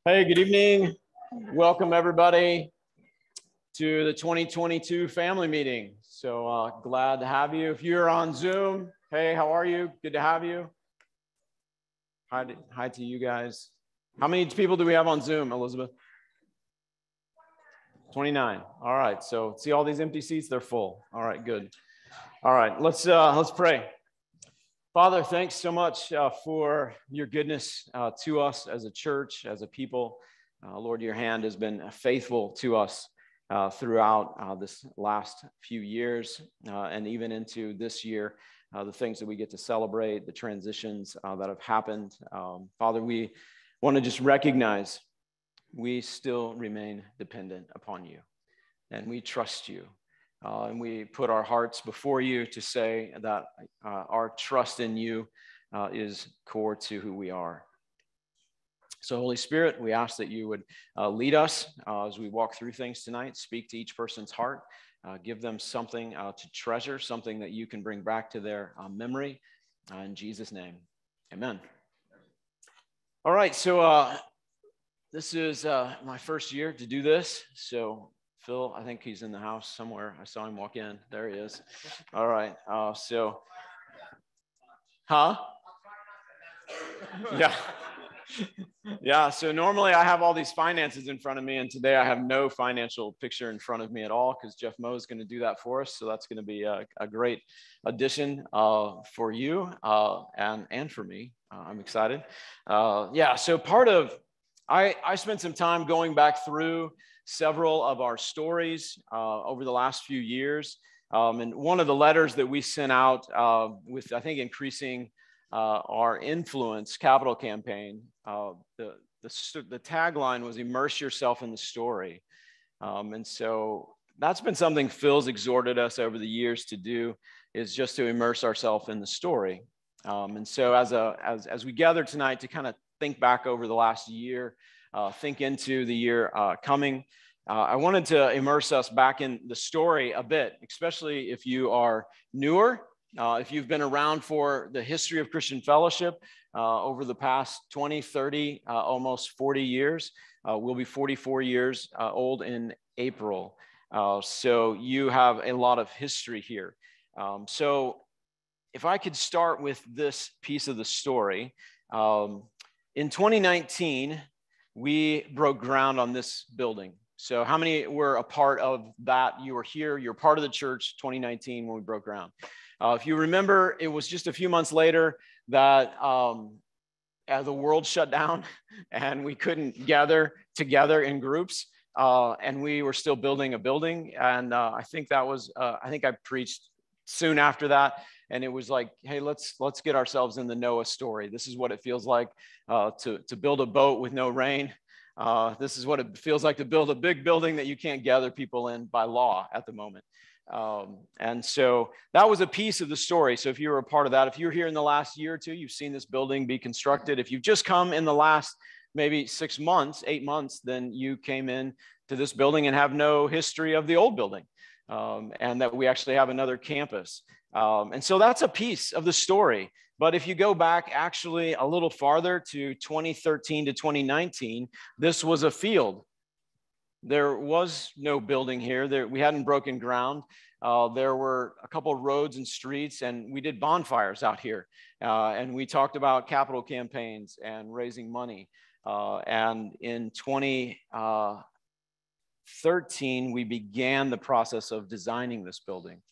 Hey, good evening. Welcome everybody to the 2022 family meeting. So glad to have you. If you're on Zoom, hey, how are you? Good to have you. Hi to you guys. How many people do we have on Zoom, Elizabeth? 29. All right. So see all these empty seats? They're full. All right, good. All right, let's pray. Father, thanks so much for your goodness to us as a church, as a people. Lord, your hand has been faithful to us throughout this last few years and even into this year, the things that we get to celebrate, the transitions that have happened. Father, we want to just recognize we still remain dependent upon you, and we trust you. And we put our hearts before you to say that our trust in you is core to who we are. So Holy Spirit, we ask that you would lead us as we walk through things tonight, speak to each person's heart, give them something to treasure, something that you can bring back to their memory. In Jesus' name, amen. All right, so this is my first year to do this, so Phil, I think he's in the house somewhere. I saw him walk in. There he is. All right. Yeah. Yeah. So normally I have all these finances in front of me, and today I have no financial picture in front of me at all because Jeff Moe is going to do that for us. So that's going to be a great addition for you and for me. I'm excited. So part of I spent some time going back through several of our stories over the last few years. And one of the letters that we sent out with, I think, increasing our influence capital campaign, the tagline was immerse yourself in the story. And so that's been something Phil's exhorted us over the years to do, is just to immerse ourselves in the story. And so as we gather tonight to kind of think back over the last year, think into the year coming, I wanted to immerse us back in the story a bit, especially if you are newer, if you've been around for the history of Christian fellowship over the past 20, 30, almost 40 years. We'll be 44 years old in April. So you have a lot of history here. So if I could start with this piece of the story, in 2019, we broke ground on this building. So how many were a part of that? You were here, you're part of the church 2019 when we broke ground. If you remember, it was just a few months later that the world shut down and we couldn't gather together in groups. And we were still building a building. And I think I preached soon after that. And it was like, hey, let's get ourselves in the Noah story. This is what it feels like to build a boat with no rain. This is what it feels like to build a big building that you can't gather people in by law at the moment. And so that was a piece of the story. So if you were a part of that, if you're here in the last year or two, you've seen this building be constructed. If you've just come in the last maybe 6 months, 8 months, then you came in to this building and have no history of the old building. And that we actually have another campus. And so that's a piece of the story. But if you go back actually a little farther to 2013 to 2019, this was a field. There was no building here. We hadn't broken ground. There were a couple of roads and streets, and we did bonfires out here. And we talked about capital campaigns and raising money. And in 2013, we began the process of designing this building.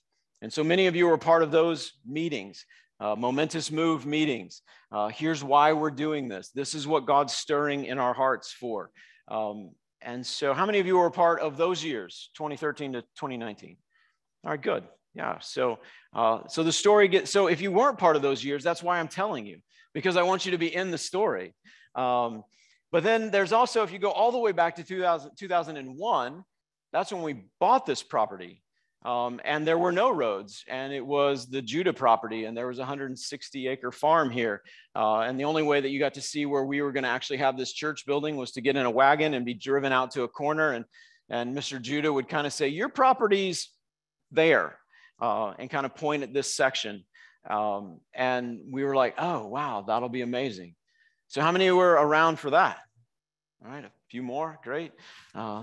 And so many of you were part of those meetings, momentous move meetings. Here's why we're doing this. This is what God's stirring in our hearts for. And so how many of you were a part of those years, 2013 to 2019? All right, good. Yeah, so the story so if you weren't part of those years, that's why I'm telling you, because I want you to be in the story. But then there's also, if you go all the way back to 2001, that's when we bought this property. And there were no roads, and it was the Judah property, and there was a 160-acre farm here. And the only way that you got to see where we were going to actually have this church building was to get in a wagon and be driven out to a corner. And Mr. Judah would kind of say, your property's there, and kind of point at this section. And we were like, oh, wow, that'll be amazing. So how many were around for that? All right, a few more, great.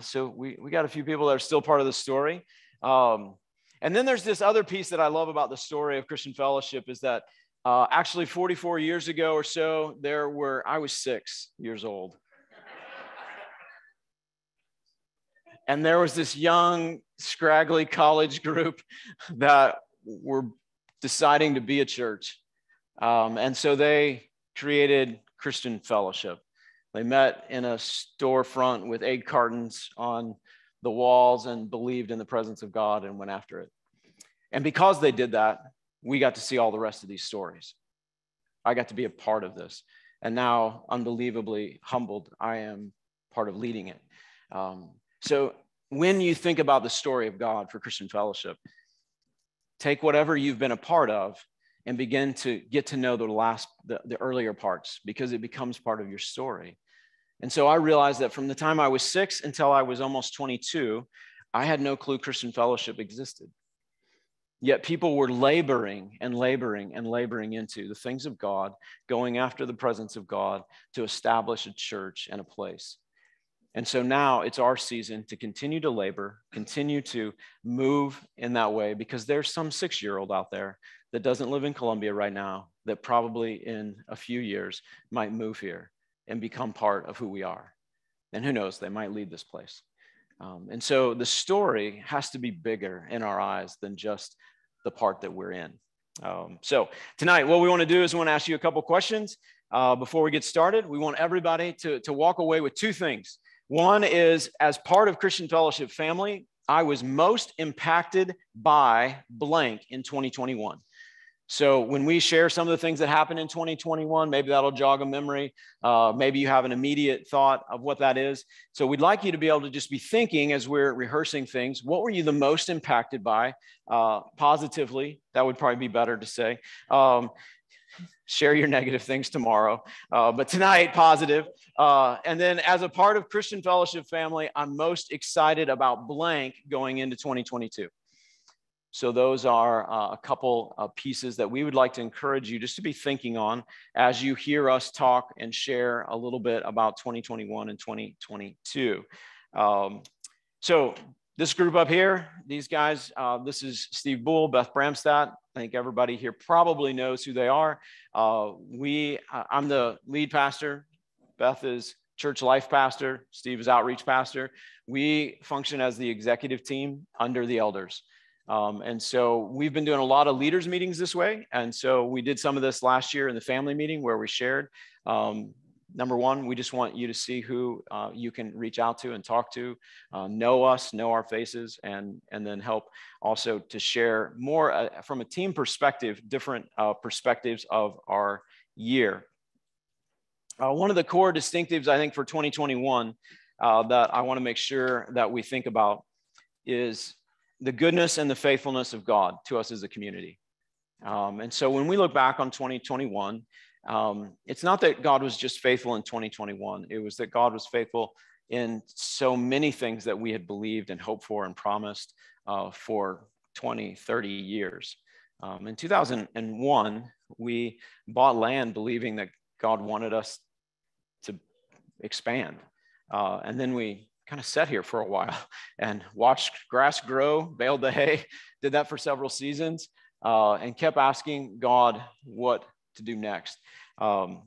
So we got a few people that are still part of the story. And then there's this other piece that I love about the story of Christian Fellowship is that actually 44 years ago or so, I was 6 years old. And there was this young, scraggly college group that were deciding to be a church. And so they created Christian Fellowship. They met in a storefront with egg cartons on the walls and believed in the presence of God and went after it. And because they did that, we got to see all the rest of these stories. I got to be a part of this. And now, unbelievably humbled, I am part of leading it. So when you think about the story of God for Christian Fellowship, take whatever you've been a part of and begin to get to know the earlier parts, because it becomes part of your story. And so I realized that from the time I was 6 until I was almost 22, I had no clue Christian Fellowship existed. Yet people were laboring and laboring and laboring into the things of God, going after the presence of God to establish a church and a place. And so now it's our season to continue to labor, continue to move in that way, because there's some 6-year-old out there that doesn't live in Columbia right now that probably in a few years might move here and become part of who we are. And who knows, they might lead this place. And so the story has to be bigger in our eyes than just the part that we're in. So tonight, what we want to do is we want to ask you a couple questions before we get started. We want everybody to walk away with 2 things. One is, as part of Christian Fellowship family, I was most impacted by blank in 2021. So when we share some of the things that happened in 2021, maybe that'll jog a memory. Maybe you have an immediate thought of what that is. So we'd like you to be able to just be thinking as we're rehearsing things, what were you the most impacted by positively? That would probably be better to say. Share your negative things tomorrow, but tonight, positive. And then as a part of Christian Fellowship family, I'm most excited about blank going into 2022. So those are a couple of pieces that we would like to encourage you just to be thinking on as you hear us talk and share a little bit about 2021 and 2022. So this group up here, these guys, this is Steve Bull, Beth Bramstadt. I think everybody here probably knows who they are. I'm the lead pastor. Beth is church life pastor. Steve is outreach pastor. We function as the executive team under the elders. And so we've been doing a lot of leaders meetings this way. And so we did some of this last year in the family meeting where we shared. Number one, we just want you to see who you can reach out to and talk to, know us, know our faces, and then help also to share more from a team perspective, different perspectives of our year. One of the core distinctives, I think, for 2021 that I want to make sure that we think about is the goodness and the faithfulness of God to us as a community. And so when we look back on 2021, it's not that God was just faithful in 2021. It was that God was faithful in so many things that we had believed and hoped for and promised for 20, 30 years. In 2001, we bought land believing that God wanted us to expand. And then we kind of sat here for a while and watched grass grow, baled the hay, did that for several seasons, and kept asking God what to do next. And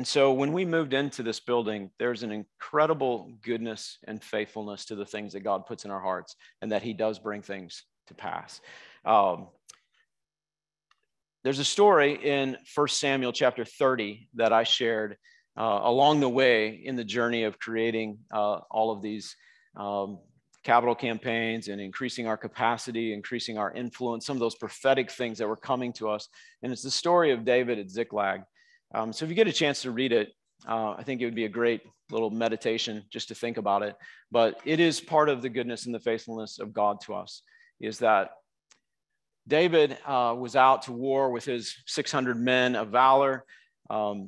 so when we moved into this building, there's an incredible goodness and faithfulness to the things that God puts in our hearts and that he does bring things to pass. There's a story in 1 Samuel chapter 30 that I shared along the way in the journey of creating all of these capital campaigns and increasing our capacity, increasing our influence, some of those prophetic things that were coming to us. And it's the story of David at Ziklag. So if you get a chance to read it, I think it would be a great little meditation just to think about it. But it is part of the goodness and the faithfulness of God to us, is that David was out to war with his 600 men of valor.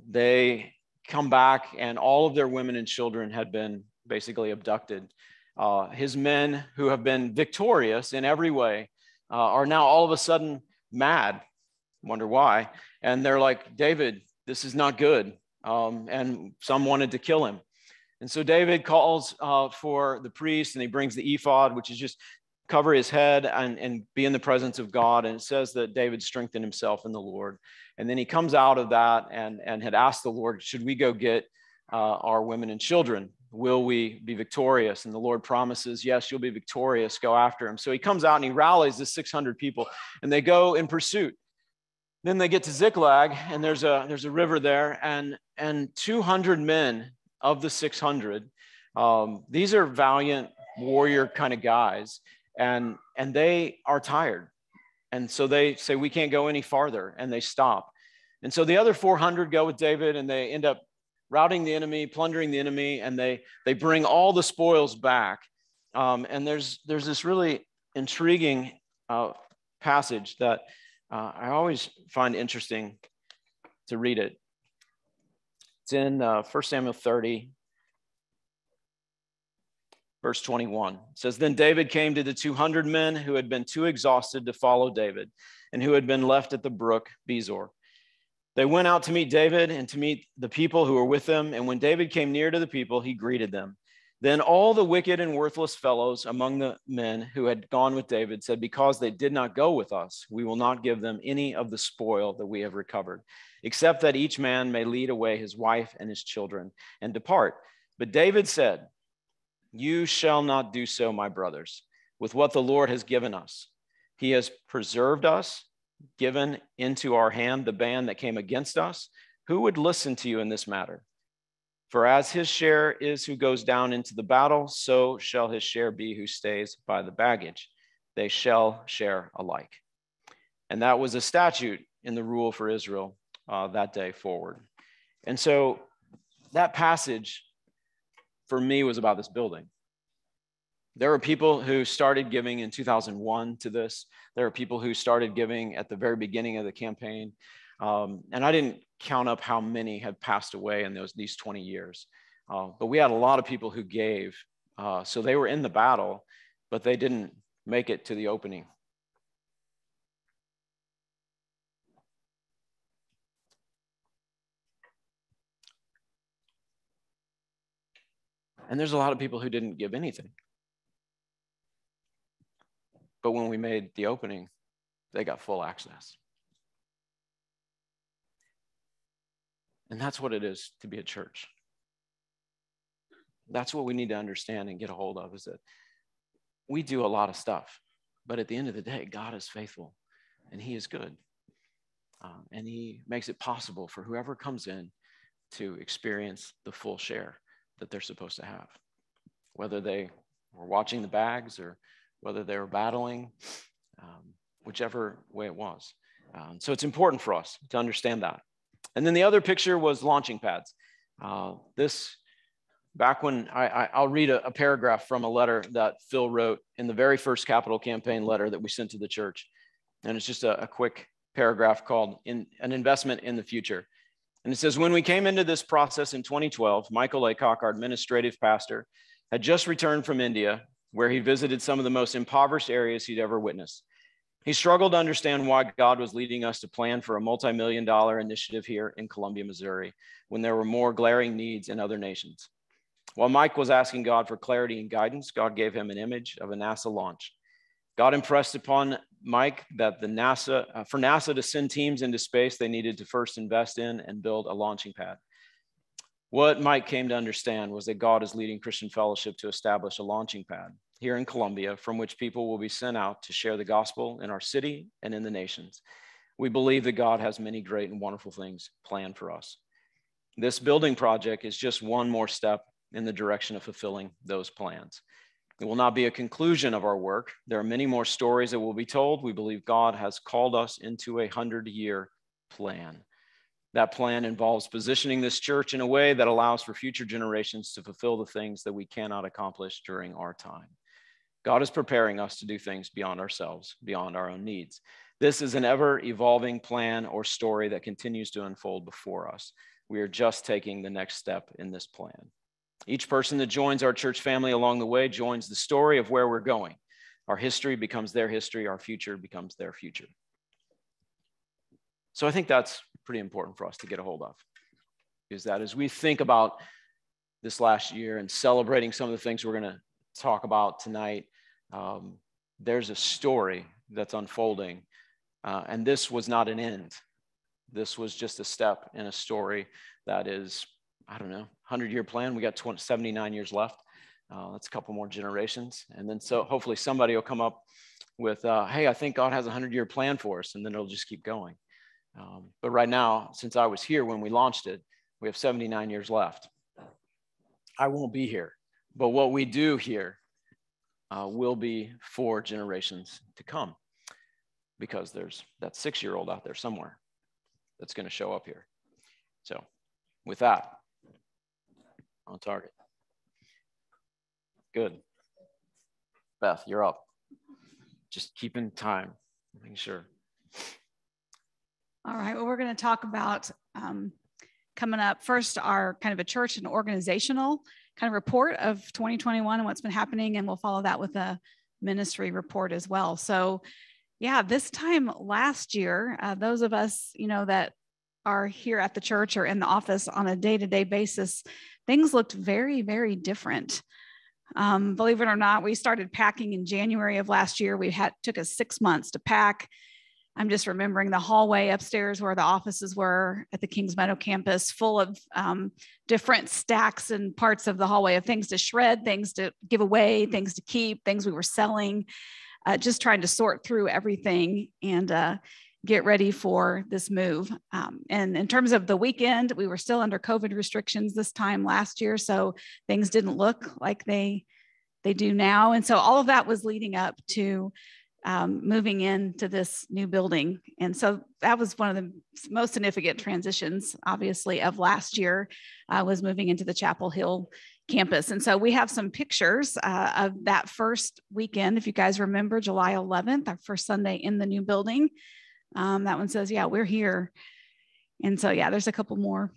They come back and all of their women and children had been basically abducted. His men, who have been victorious in every way, are now all of a sudden mad. Wonder why. And they're like, David, this is not good. And some wanted to kill him. And so David calls for the priest, and he brings the ephod, which is just cover his head and be in the presence of God. And it says that David strengthened himself in the Lord. And then he comes out of that and had asked the Lord, should we go get our women and children? Will we be victorious? And the Lord promises, yes, you'll be victorious. Go after him. So he comes out and he rallies the 600 people, and they go in pursuit. Then they get to Ziklag, and there's a river there, and 200 men of the 600. These are valiant warrior kind of guys, and they are tired. And so they say, we can't go any farther, and they stop. And so the other 400 go with David, and they end up routing the enemy, plundering the enemy, and they bring all the spoils back. And there's this really intriguing passage that I always find interesting to read it. It's in 1 Samuel 30, verse 21. It says, then David came to the 200 men who had been too exhausted to follow David and who had been left at the brook Bezor. They went out to meet David and to meet the people who were with him. And when David came near to the people, he greeted them. Then all the wicked and worthless fellows among the men who had gone with David said, because they did not go with us, we will not give them any of the spoil that we have recovered, except that each man may lead away his wife and his children and depart. But David said, you shall not do so, my brothers, with what the Lord has given us. He has preserved us, given into our hand the band that came against us. Who would listen to you in this matter? For as his share is who goes down into the battle, so shall his share be who stays by the baggage. They shall share alike. And that was a statute in the rule for Israel that day forward. And so that passage for me was about this building. There were people who started giving in 2001 to this. There are people who started giving at the very beginning of the campaign. And I didn't count up how many had passed away in these 20 years. But we had a lot of people who gave. So they were in the battle, but they didn't make it to the opening. And there's a lot of people who didn't give anything. But when we made the opening, they got full access. And that's what it is to be a church. That's what we need to understand and get a hold of, is that we do a lot of stuff, but at the end of the day, God is faithful and he is good. And he makes it possible for whoever comes in to experience the full share that they're supposed to have, whether they were watching the bags or whether they were battling, whichever way it was. So it's important for us to understand that. And then the other picture was launching pads. Back when I'll read a paragraph from a letter that Phil wrote in the very first capital campaign letter that we sent to the church. And it's just a quick paragraph called An Investment in the Future. And it says, when we came into this process in 2012, Michael Laycock, our administrative pastor, had just returned from India, where he visited some of the most impoverished areas he'd ever witnessed. He struggled to understand why God was leading us to plan for a multi-million-dollar initiative here in Columbia, Missouri, when there were more glaring needs in other nations. While Mike was asking God for clarity and guidance, God gave him an image of a NASA launch. God impressed upon Mike that for NASA to send teams into space, they needed to first invest in and build a launching pad. What Mike came to understand was that God is leading Christian Fellowship to establish a launching pad here in Columbia, from which people will be sent out to share the gospel in our city and in the nations. We believe that God has many great and wonderful things planned for us. This building project is just one more step in the direction of fulfilling those plans. It will not be a conclusion of our work. There are many more stories that will be told. We believe God has called us into a 100-year plan. That plan involves positioning this church in a way that allows for future generations to fulfill the things that we cannot accomplish during our time. God is preparing us to do things beyond ourselves, beyond our own needs. This is an ever-evolving plan or story that continues to unfold before us. We are just taking the next step in this plan. Each person that joins our church family along the way joins the story of where we're going. Our history becomes their history. Our future becomes their future. So I think that's pretty important for us to get a hold of, is that as we think about this last year and celebrating some of the things we're going to talk about tonight, there's a story that's unfolding. And this was not an end. This was just a step in a story that is, I don't know, 100-year plan. We got 79 years left. That's a couple more generations. And then so hopefully somebody will come up with, hey, I think God has a 100-year plan for us, and then it'll just keep going. But right now, since I was here when we launched it, we have 79 years left. I won't be here, but what we do here will be for generations to come, because there's that 6-year-old out there somewhere that's going to show up here. So with that, on target. Good. Beth, you're up. Just keeping time, making sure. All right, well, we're going to talk about coming up first, our kind of a church and organizational kind of report of 2021 and what's been happening, and we'll follow that with a ministry report as well. So yeah, this time last year, those of us, that are here at the church or in the office on a day-to-day basis, things looked very, very different. Believe it or not, we started packing in January of last year. Took us 6 months to pack. I'm just remembering the hallway upstairs where the offices were at the Kings Meadow campus, full of different stacks and parts of the hallway of things to shred, things to give away, things to keep, things we were selling, just trying to sort through everything and get ready for this move. And in terms of the weekend, we were still under COVID restrictions this time last year, so things didn't look like they do now. And so all of that was leading up to moving into this new building. And so that was one of the most significant transitions, obviously, of last year, was moving into the Chapel Hill campus. And so we have some pictures of that first weekend. If you guys remember, July 11th, our first Sunday in the new building. That one says, yeah, we're here. And so, yeah, there's a couple more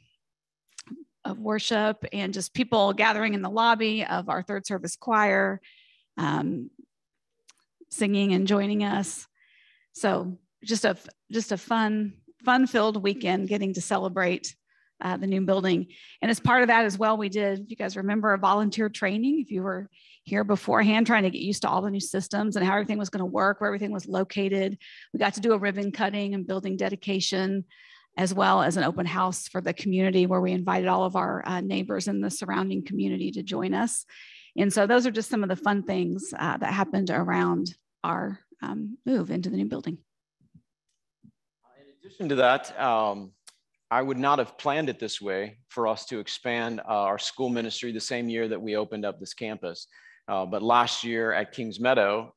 of worship and just people gathering in the lobby of our third service choir, singing and joining us. So just a fun-filled weekend getting to celebrate the new building. And as part of that as well, we did, if you guys remember, a volunteer training. If you were here beforehand, trying to get used to all the new systems and how everything was going to work, where everything was located. We got to do a ribbon cutting and building dedication, as well as an open house for the community where we invited all of our neighbors in the surrounding community to join us. And so those are just some of the fun things that happened around our move into the new building. In addition to that, I would not have planned it this way for us to expand our school ministry the same year that we opened up this campus. But last year at Kings Meadow,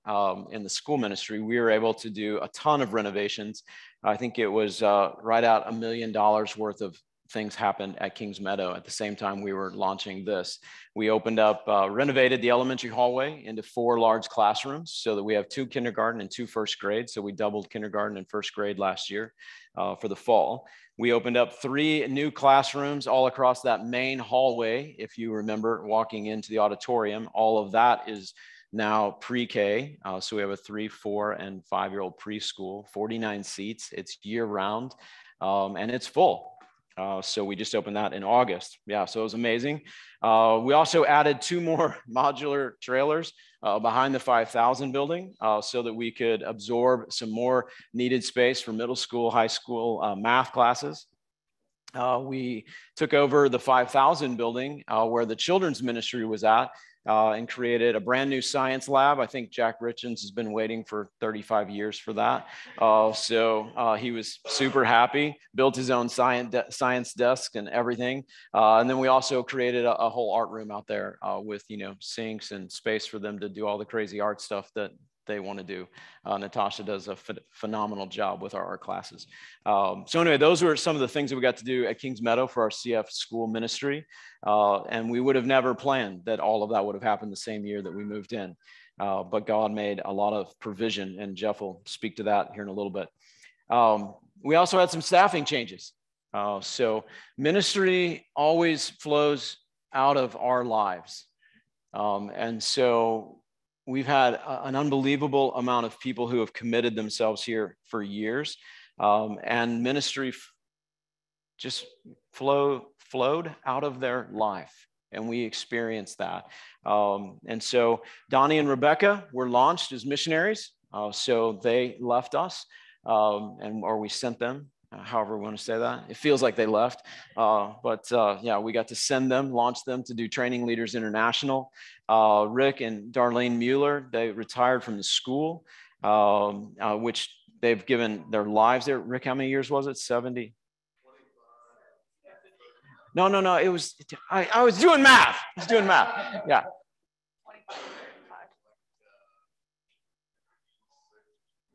in the school ministry, we were able to do a ton of renovations. I think it was right at $1 million worth of things happened at Kings Meadow at the same time we were launching this. We opened up, renovated the elementary hallway into 4 large classrooms so that we have 2 kindergarten and 2 first grade. So we doubled kindergarten and first grade last year for the fall. We opened up 3 new classrooms all across that main hallway. If you remember walking into the auditorium, all of that is now pre-K. So we have a 3, 4, and 5-year-old preschool, 49 seats. It's year round and it's full. So we just opened that in August. Yeah, so it was amazing. We also added 2 more modular trailers behind the 5,000 building so that we could absorb some more needed space for middle school, high school math classes. We took over the 5,000 building where the children's ministry was at and created a brand new science lab. I think Jack Richens has been waiting for 35 years for that. So he was super happy, built his own science desk and everything. And then we also created a whole art room out there with, sinks and space for them to do all the crazy art stuff that they want to do. Natasha does a phenomenal job with our art classes. So anyway, those were some of the things that we got to do at Kings Meadow for our CF school ministry. And we would have never planned that all of that would have happened the same year that we moved in. But God made a lot of provision, and Jeff will speak to that here in a little bit. We also had some staffing changes. So ministry always flows out of our lives. And so we've had an unbelievable amount of people who have committed themselves here for years, and ministry just flowed out of their life. and we experienced that. And so Donnie and Rebecca were launched as missionaries. So they left us, or we sent them, however we want to say that. It feels like they left, but yeah, we got to send them, launch them to do Training Leaders International. Rick and Darlene Mueller, they retired from the school, which they've given their lives there. Rick, how many years was it? 70? No, it was, I was doing math. Yeah.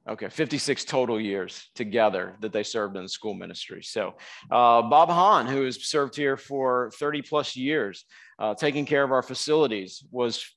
Okay, 56 total years together that they served in the school ministry. So Bob Hahn, who has served here for 30 plus years, taking care of our facilities, was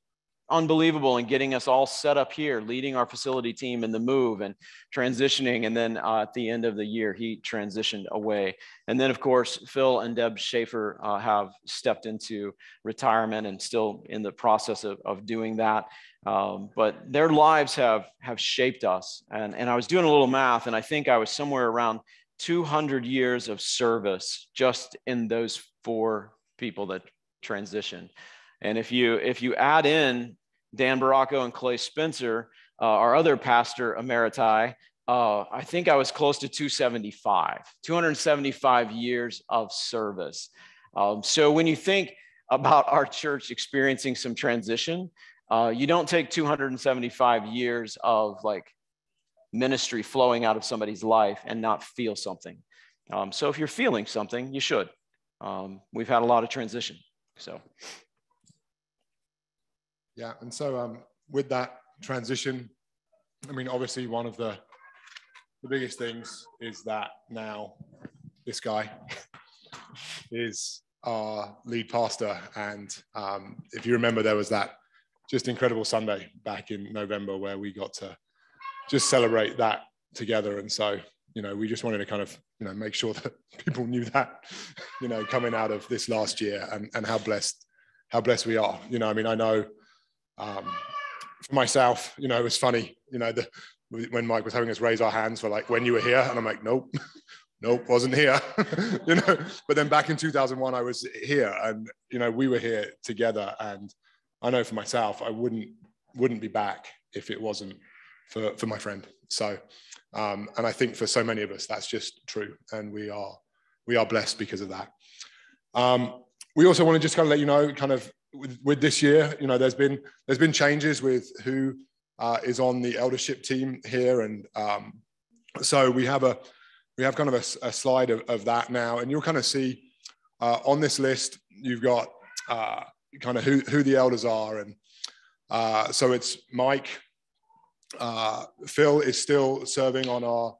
unbelievable in getting us all set up here, leading our facility team in the move and transitioning. And then at the end of the year, he transitioned away. And then, of course, Phil and Deb Schaefer have stepped into retirement and still in the process of doing that. But their lives have shaped us. And I was doing a little math, and I think I was somewhere around 200 years of service just in those 4 people that transitioned. And if you add in Dan Baracco and Clay Spencer, our other pastor emeriti, I think I was close to 275 years of service. So when you think about our church experiencing some transition, you don't take 275 years of like ministry flowing out of somebody's life and not feel something. So if you're feeling something, you should. We've had a lot of transition, so. Yeah, and so with that transition, I mean, obviously one of the biggest things is that now this guy is our lead pastor. And if you remember, there was that just incredible Sunday back in November where we got to just celebrate that together. And so, you know, we just wanted to kind of, you know, make sure that people knew that, you know, coming out of this last year and how blessed we are. You know, I mean, I know, for myself, you know, it was funny, you know, when Mike was having us raise our hands for like, when you were here, and I'm like, nope, wasn't here, you know, but then back in 2001, I was here, and, you know, we were here together, and I know for myself, I wouldn't be back if it wasn't for my friend. So, and I think for so many of us, that's just true, and we are blessed because of that. We also want to just kind of let you know, kind of, with this year, you know, there's been changes with who is on the eldership team here, and so we have kind of a slide of that now, and you'll kind of see on this list you've got kind of who the elders are, and so it's Mike. Phil is still serving on our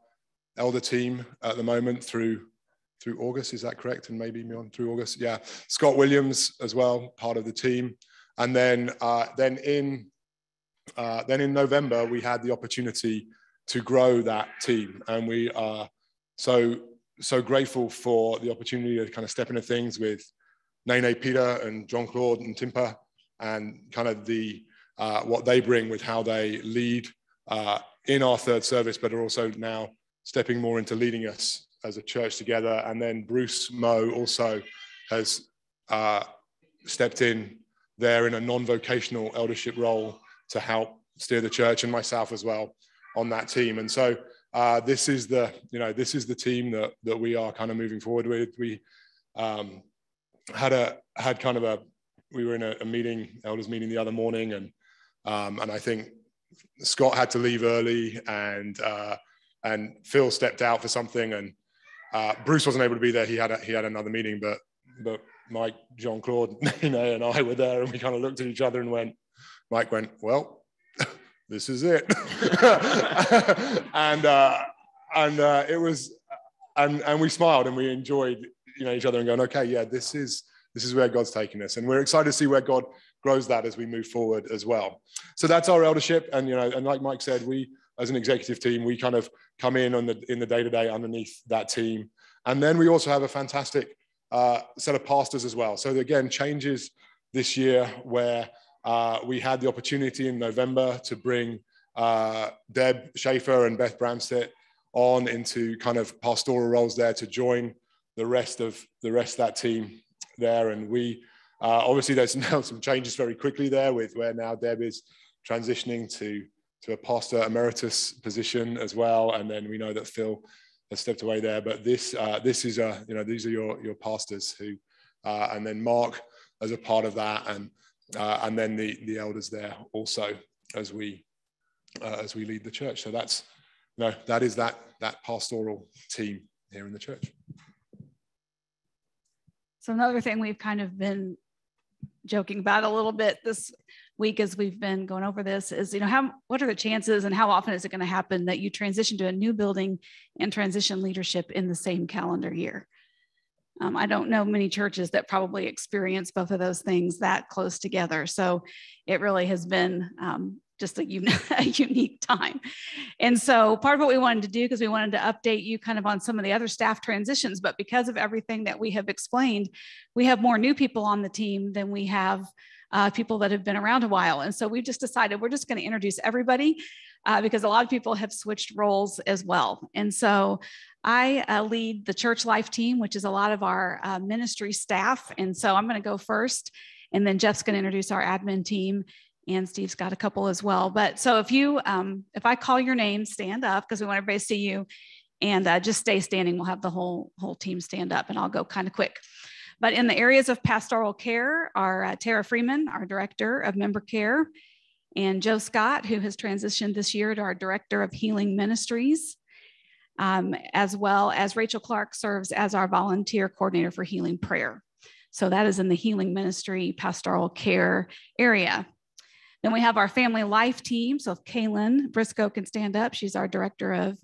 elder team at the moment through August, is that correct? And maybe me on through August, yeah. Scott Williams as well, part of the team. And then in November, we had the opportunity to grow that team. And we are so grateful for the opportunity to kind of step into things with Nene Peter and John Claude and Timper, and kind of what they bring with how they lead in our third service, but are also now stepping more into leading us as a church together. And then Bruce Moe also has stepped in there in a non-vocational eldership role to help steer the church, and myself as well on that team. And so this is the team that we are kind of moving forward with. We we were in a meeting, elders meeting the other morning, and I think Scott had to leave early, and Phil stepped out for something, and Bruce wasn't able to be there. He had another meeting, but Mike, John Claude, Nene, and I were there, and we kind of looked at each other and Mike went, well, this is it. and it was, and we smiled and we enjoyed, you know, each other and going, okay, yeah, this is where God's taking us. And we're excited to see where God grows that as we move forward as well. So that's our eldership. And, you know, and like Mike said, we, as an executive team, we kind of come in the day-to-day underneath that team. And then we also have a fantastic set of pastors as well. So again, changes this year where we had the opportunity in November to bring Deb Schaefer and Beth Bramstedt on into kind of pastoral roles there to join the rest of that team there. And we Obviously, there's now some changes very quickly there with where now Deb is transitioning to a pastor emeritus position as well, and then we know that Phil has stepped away there. But this is these are your pastors who, and then Mark as a part of that, and then the elders there also as we lead the church. So that is that pastoral team here in the church. So another thing we've kind of been joking about a little bit this week as we've been going over this is, what are the chances and how often is it going to happen that you transition to a new building and transition leadership in the same calendar year? I don't know many churches that probably experience both of those things that close together. So it really has been just a unique time. And so part of what we wanted to do, because we wanted to update you kind of on some of the other staff transitions, but because of everything that we have explained, we have more new people on the team than we have people that have been around a while. And so we just decided we're just going to introduce everybody because a lot of people have switched roles as well. And so I lead the church life team, which is a lot of our ministry staff. And so I'm going to go first, and then Jeff's going to introduce our admin team, and Steve's got a couple as well. But so if I call your name, stand up, because we want everybody to see you, and just stay standing. We'll have the whole team stand up, and I'll go kind of quick. But in the areas of pastoral care are Tara Freeman, our director of member care, and Joe Scott, who has transitioned this year to our director of healing ministries, as well as Rachel Clark serves as our volunteer coordinator for healing prayer. So that is in the healing ministry, pastoral care area. Then we have our family life team. So if Kaylin Briscoe can stand up, she's our director of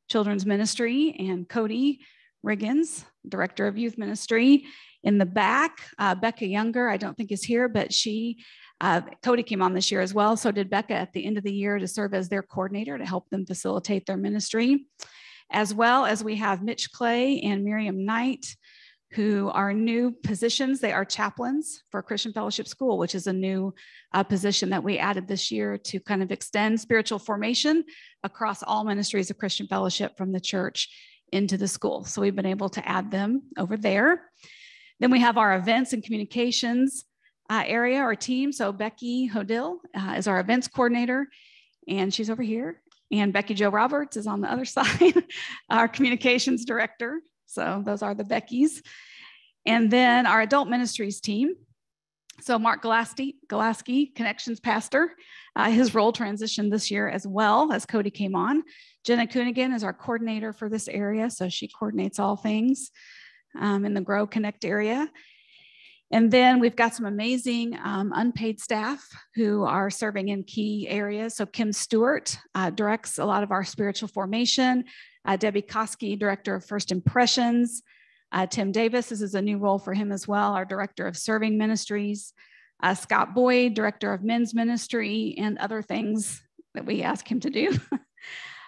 children's ministry, and Cody Riggins, director of youth ministry. In the back, Becca Younger, I don't think is here, but Cody came on this year as well. So did Becca at the end of the year to serve as their coordinator to help them facilitate their ministry. As well as we have Mitch Clay and Miriam Knight, who are new positions. They are chaplains for Christian Fellowship School, which is a new position that we added this year to kind of extend spiritual formation across all ministries of Christian Fellowship from the church into the school. So we've been able to add them over there. Then we have our events and communications area or team. So Becky Hodil is our events coordinator, and she's over here. And Becky Jo Roberts is on the other side, our communications director. So those are the Beckys. And then our adult ministries team. So Mark Golaski, connections pastor, his role transitioned this year as well as Cody came on. Jenna Coonigan is our coordinator for this area. So she coordinates all things in the Grow Connect area. And then we've got some amazing unpaid staff who are serving in key areas. So Kim Stewart directs a lot of our spiritual formation. Debbie Koski, director of First Impressions. Tim Davis, this is a new role for him as well, our director of serving ministries. Scott Boyd, director of men's ministry, and other things that we ask him to do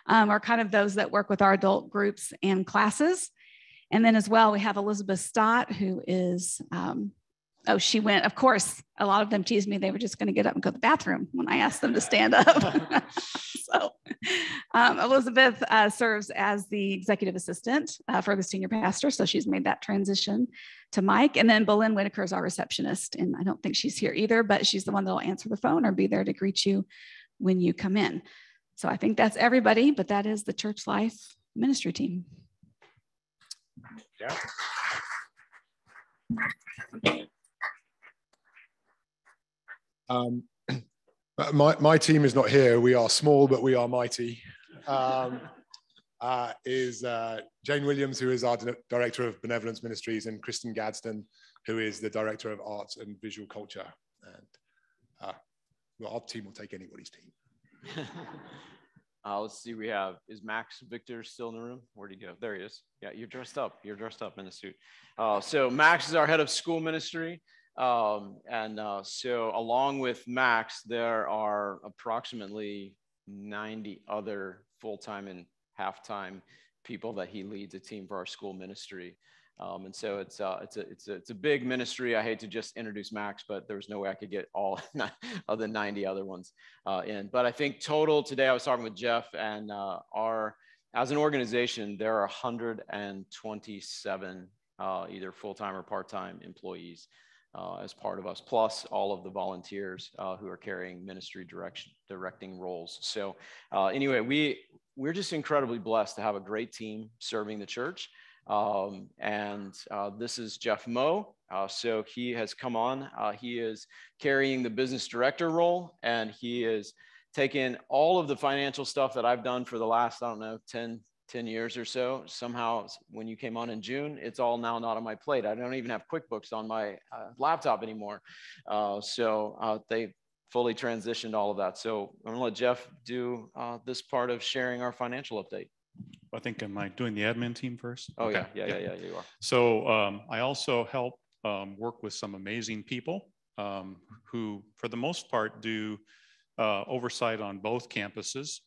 are kind of those that work with our adult groups and classes. And then as well, we have Elizabeth Stott, who is, she went, of course, a lot of them teased me. They were just going to get up and go to the bathroom when I asked them to stand up. So Elizabeth serves as the executive assistant for the senior pastor. So she's made that transition to Mike. And then Belinda Whitaker is our receptionist. And I don't think she's here either, but she's the one that will answer the phone or be there to greet you when you come in. So I think that's everybody, but that is the church life ministry team. Yeah. My team is not here. We are small, but we are mighty. Is Jane Williams, who is our Director of Benevolence Ministries, and Kristen Gadsden, who is the Director of Arts and Visual Culture. And our team will take anybody's team. Let's see, is Max Victor still in the room? Where'd he go? There he is. Yeah, you're dressed up in a suit. So Max is our head of school ministry. So along with Max, there are approximately 90 other full-time and half-time people that he leads a team for our school ministry. And so it's a big ministry. I hate to just introduce Max, but there was no way I could get all of the 90 other ones in. But I think total today, I was talking with Jeff, and as an organization, there are 127 either full-time or part-time employees. as part of us, plus all of the volunteers who are carrying ministry directing roles. So anyway, we're just incredibly blessed to have a great team serving the church. This is Jeff Moe. So he has come on. He is carrying the business director role, and he is taking all of the financial stuff that I've done for the last, I don't know, 10 years or so. Somehow, when you came on in June, it's all now not on my plate. I don't even have QuickBooks on my laptop anymore. They fully transitioned all of that. So I'm gonna let Jeff do this part of sharing our financial update. I think, am I doing the admin team first? Oh, okay. Yeah, you are. So I also help work with some amazing people who, for the most part, do oversight on both campuses.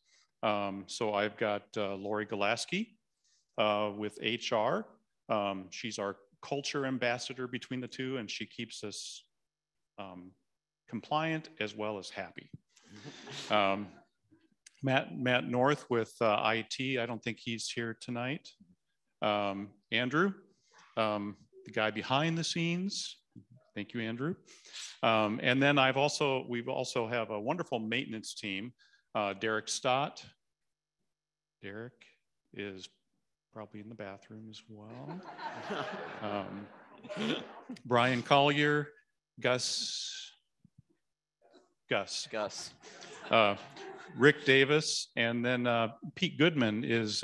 So I've got Lori Golaski with HR. She's our culture ambassador between the two, and she keeps us compliant as well as happy. Matt North with IT. I don't think he's here tonight. Andrew, the guy behind the scenes. Thank you, Andrew. And then we've also have a wonderful maintenance team. Derek Stott. Derek is probably in the bathroom as well. Brian Collier, Gus. Rick Davis, and then Pete Goodman is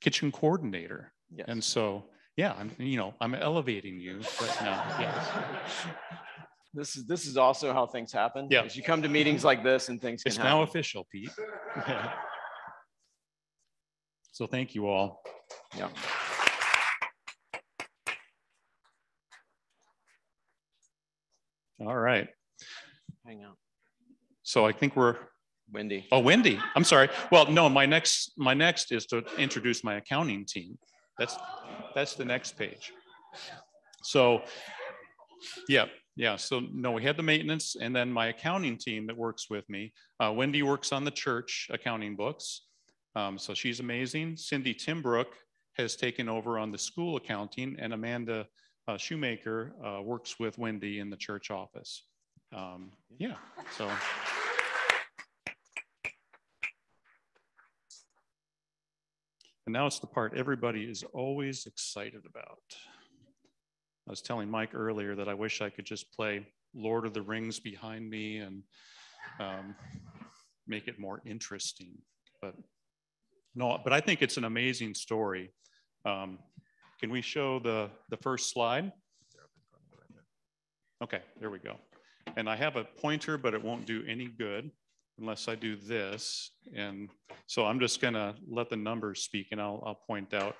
kitchen coordinator. Yes. And so, yeah, I'm elevating you right now. Yes. This is also how things happen. Yeah. As you come to meetings like this and things can it's happen. now official, Pete. So thank you all. Yeah. All right. Hang on. So I think we're Wendy. Oh, Wendy. I'm sorry. Well, no, my next is to introduce my accounting team. That's the next page. So yeah. So no, we had the maintenance, and then my accounting team that works with me. Wendy works on the church accounting books. So she's amazing. Cindy Timbrook has taken over on the school accounting, and Amanda Shoemaker works with Wendy in the church office. Yeah, so. And now it's the part everybody is always excited about. I was telling Mike earlier that I wish I could just play Lord of the Rings behind me and make it more interesting. But no, but I think it's an amazing story. Can we show the first slide? Okay, there we go. And I have a pointer, but it won't do any good unless I do this. And so I'm just gonna let the numbers speak, and I'll point out.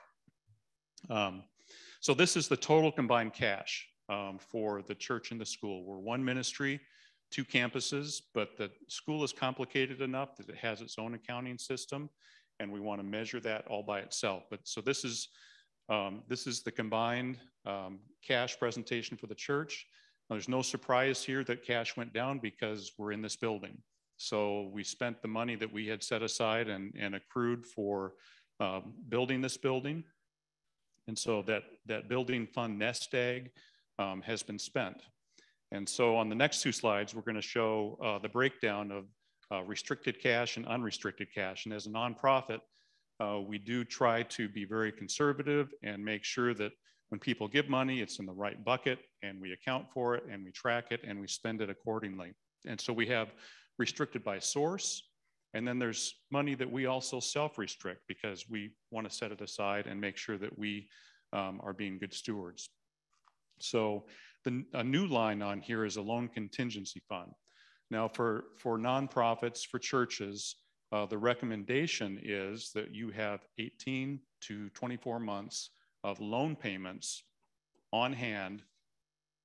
So this is the total combined cash for the church and the school. We're one ministry, 2 campuses, but the school is complicated enough that it has its own accounting system, and we want to measure that all by itself. But so this is the combined cash presentation for the church. Now, there's no surprise here that cash went down because we're in this building. So we spent the money that we had set aside and accrued for building this building. And so that building fund nest egg has been spent. And so on the next 2 slides, we're going to show the breakdown of restricted cash and unrestricted cash. And as a nonprofit, we do try to be very conservative and make sure that when people give money, it's in the right bucket, and we account for it, and we track it, and we spend it accordingly. And so we have restricted by source, and then there's money that we also self-restrict because we want to set it aside and make sure that we are being good stewards. So a new line on here is a loan contingency fund. Now for nonprofits, for churches, the recommendation is that you have 18 to 24 months of loan payments on hand,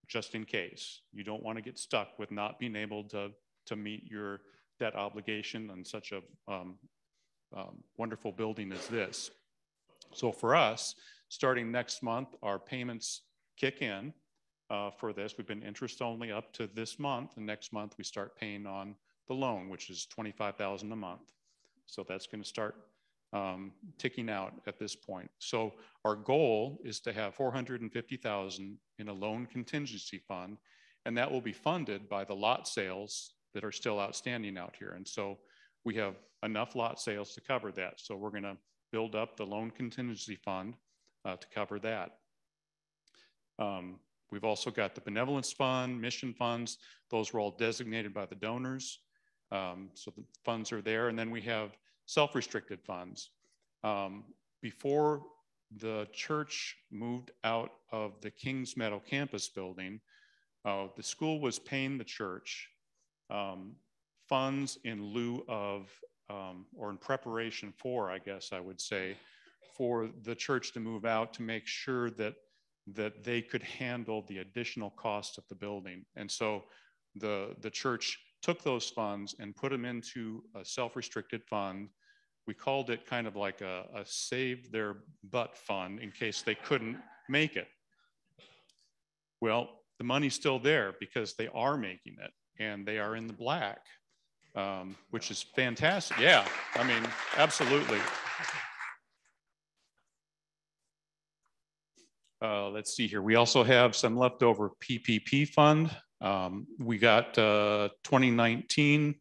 just in case. You don't want to get stuck with not being able to meet your debt obligation on such a wonderful building as this. So for us, starting next month, our payments kick in for this. We've been interest only up to this month, and next month we start paying on the loan, which is $25,000 a month. So that's going to start ticking out at this point. So our goal is to have $450,000 in a loan contingency fund, and that will be funded by the lot sales that are still outstanding out here. And so we have enough lot sales to cover that. So we're going to build up the loan contingency fund to cover that. We've also got the benevolence fund, mission funds. Those were all designated by the donors. So the funds are there. And then we have self-restricted funds. Before the church moved out of the Kings Meadow campus building, the school was paying the church funds in lieu of, or in preparation for, I guess I would say, for the church to move out to make sure that they could handle the additional cost of the building. And so the church took those funds and put them into a self-restricted fund. We called it kind of like a save their butt fund in case they couldn't make it. Well, the money's still there because they are making it and they are in the black, which is fantastic. Yeah, I mean, absolutely. Let's see here. We also have some leftover PPP fund. We got 2019,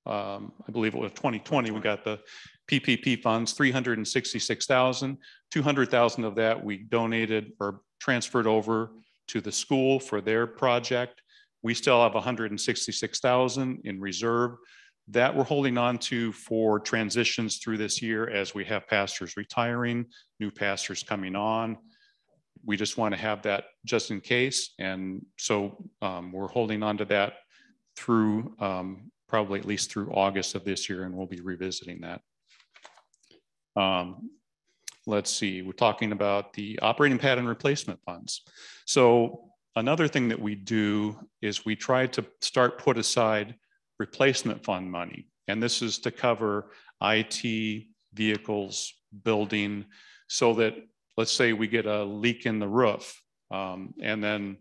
I believe it was 2020, we got the PPP funds, 366,000. 200,000 of that we donated or transferred over to the school for their project. We still have 166,000 in reserve that we're holding on to for transitions through this year as we have pastors retiring, new pastors coming on. We just want to have that just in case. And so we're holding on to that through probably at least through August of this year, and we'll be revisiting that. Let's see, we're talking about the operating pad and replacement funds. So another thing that we do is we try to start put aside replacement fund money. And this is to cover IT, vehicles, building, so that let's say we get a leak in the roof, and then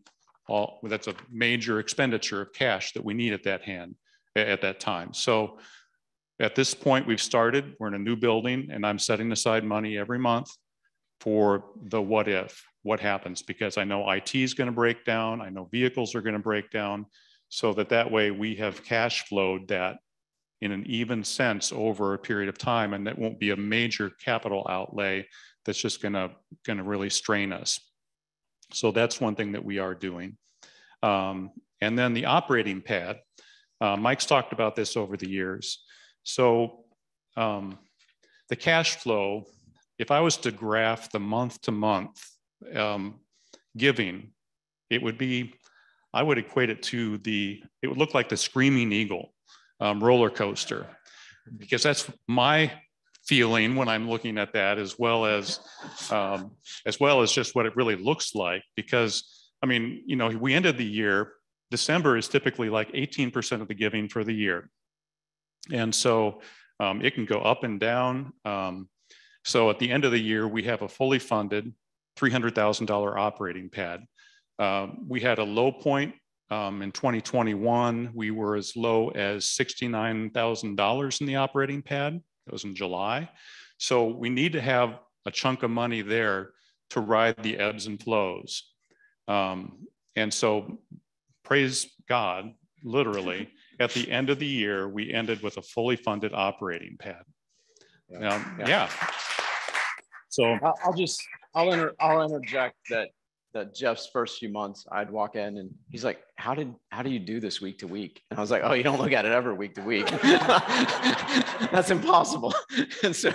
that's a major expenditure of cash that we need at that time. So at this point, we're in a new building, and I'm setting aside money every month for the what happens, because I know IT is going to break down, I know vehicles are going to break down, so that way we have cash flowed that in an even sense over a period of time, and that won't be a major capital outlay that's just gonna really strain us. So that's one thing that we are doing. And then the operating pad, Mike's talked about this over the years. So the cash flow, if I was to graph the month to month giving, it would be, I would equate it to it would look like the Screaming Eagle roller coaster, because that's my feeling when I'm looking at that, as well as just what it really looks like. Because I mean, you know, we ended the year, December is typically like 18% of the giving for the year, and so it can go up and down. So at the end of the year, we have a fully funded $300,000 operating pad. We had a low point in 2021. We were as low as $69,000 in the operating pad. It was in July. So we need to have a chunk of money there to ride the ebbs and flows. And so praise God, literally, at the end of the year, we ended with a fully funded operating pad. Yeah. So I'll interject that Jeff's first few months, I'd walk in and he's like, how do you do this week to week? And I was like, oh, you don't look at it ever week to week. That's impossible. And so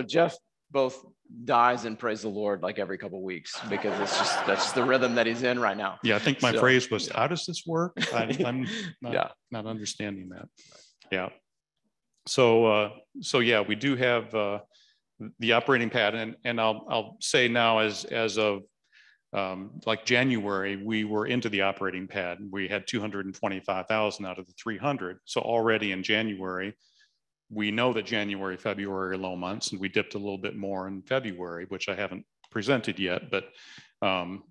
Jeff both dies and praise the Lord like every couple of weeks, because that's just the rhythm that he's in right now. Yeah, I think my phrase was, how does this work? I'm not understanding that. Yeah. So yeah, we do have the operating pad, and I'll say now as of like January, we were into the operating pad. We had 225,000 out of the 300. So already in January, we know that January, February are low months, and we dipped a little bit more in February, which I haven't presented yet. But you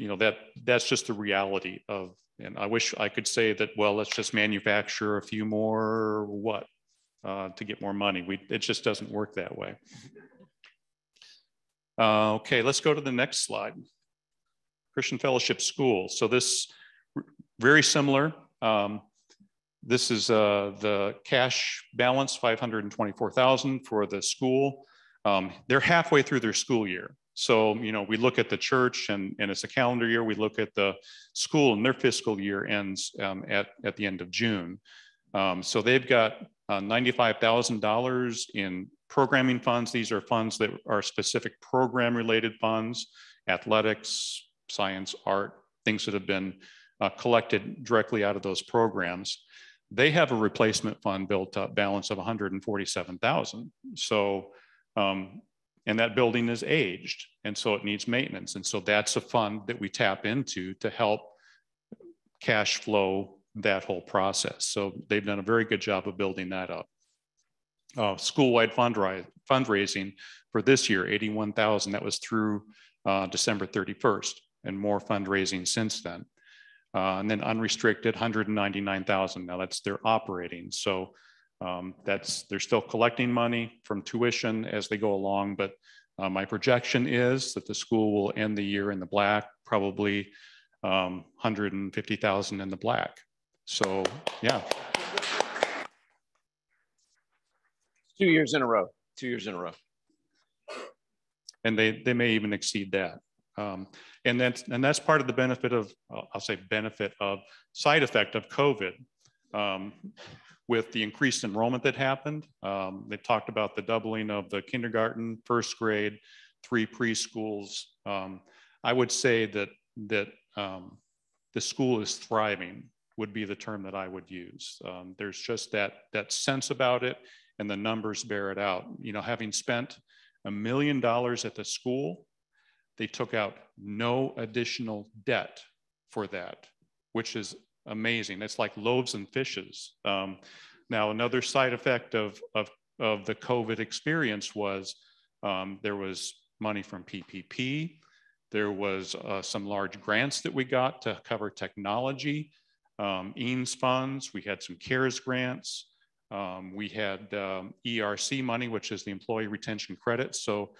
know, that's just the reality of. And I wish I could say that, well, let's just manufacture a few more, what? to get more money. It just doesn't work that way. Okay, let's go to the next slide. Christian Fellowship School. So this, very similar. This is the cash balance, $524,000 for the school. They're halfway through their school year. So, you know, we look at the church and it's a calendar year. We look at the school and their fiscal year ends at the end of June. So they've got $95,000 in programming funds. These are funds that are specific program related funds, athletics, science, art, things that have been collected directly out of those programs. They have a replacement fund built up balance of $147,000. So, and that building is aged, and so it needs maintenance. And so that's a fund that we tap into to help cash flow that whole process. So they've done a very good job of building that up. School-wide fundraising for this year, $81,000. That was through December 31st, and more fundraising since then. And then unrestricted, $199,000. Now that's their operating. So they're still collecting money from tuition as they go along, but my projection is that the school will end the year in the black, probably $150,000 in the black. So yeah. 2 years in a row, 2 years in a row. And they may even exceed that. And that's part of the benefit of, I'll say benefit of, side effect of COVID. With the increased enrollment that happened, they talked about the doubling of the kindergarten, first grade, 3 preschools. I would say that the school is thriving would be the term that I would use. There's just that sense about it, and the numbers bear it out. You know, having spent $1 million at the school, they took out no additional debt for that, which is amazing. It's like loaves and fishes. Now, another side effect of the COVID experience was there was money from PPP. There was some large grants that we got to cover technology, EANS funds. We had some CARES grants. We had ERC money, which is the employee retention credit. So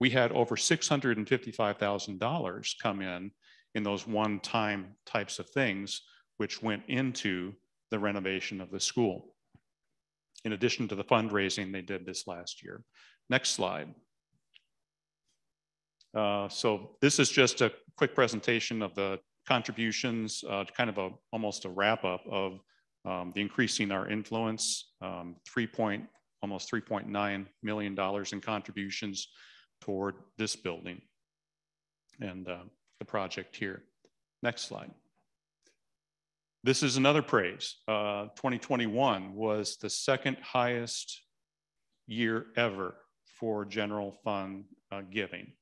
we had over $655,000 come in those one-time types of things, which went into the renovation of the school, in addition to the fundraising they did this last year. Next slide. So this is just a quick presentation of the contributions, kind of almost a wrap up of the increasing our influence, almost $3.9 million in contributions toward this building and the project here. Next slide. This is another praise. 2021 was the second highest year ever for general fund giving,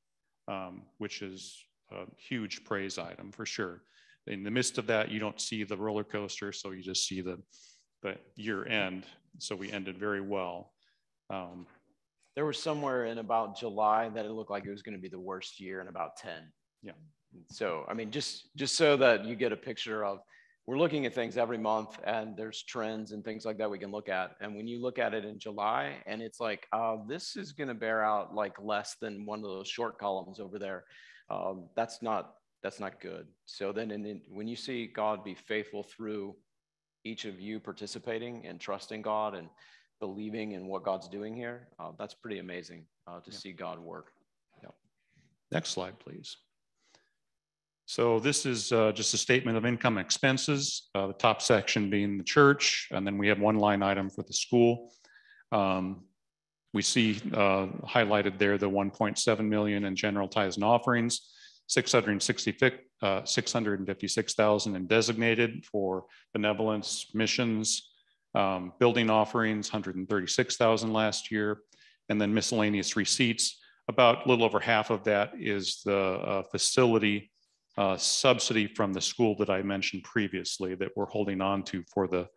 which is a huge praise item for sure. In the midst of that, you don't see the roller coaster, so you just see the year end. So we ended very well. There was somewhere in about July that it looked like it was going to be the worst year in about 10. Yeah. So, I mean, just so that you get a picture of, we're looking at things every month and there's trends and things like that we can look at. And when you look at it in July and it's like, this is going to bear out like less than one of those short columns over there. That's not good. So then when you see God be faithful through each of you participating and trusting God and believing in what God's doing here, that's pretty amazing to see God work. Yep. Next slide, please. So this is just a statement of income and expenses, the top section being the church, and then we have one line item for the school. We see highlighted there the 1.7 million in general tithes and offerings, 656,000 in designated for benevolence, missions, building offerings, 136,000 last year, and then miscellaneous receipts. About a little over half of that is the facility subsidy from the school that I mentioned previously that we're holding on to for the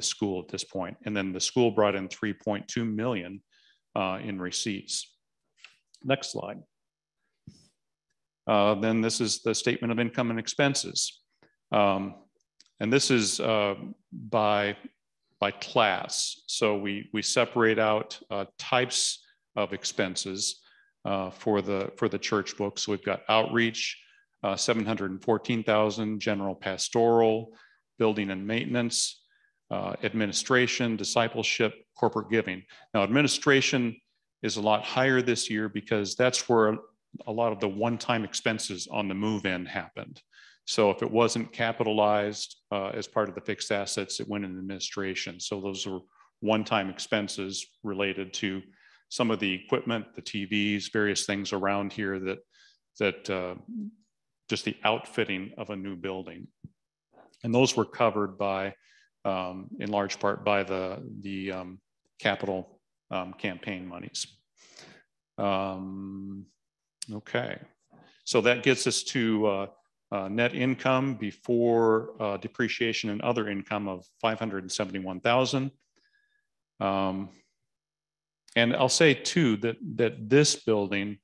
school at this point. And then the school brought in 3.2 million in receipts. Next slide. Then this is the statement of income and expenses. And this is by by class. So we separate out types of expenses for the church book. So we've got outreach, 714,000, general pastoral, building and maintenance, administration, discipleship, corporate giving. Now, administration is a lot higher this year because that's where a lot of the one-time expenses on the move-in happened. So if it wasn't capitalized as part of the fixed assets, it went in administration. So those are one-time expenses related to some of the equipment, the TVs, various things around here that just the outfitting of a new building. And those were covered by, in large part, by the capital campaign monies. Okay, so that gets us to net income before depreciation and other income of 571,000. And I'll say too that this building,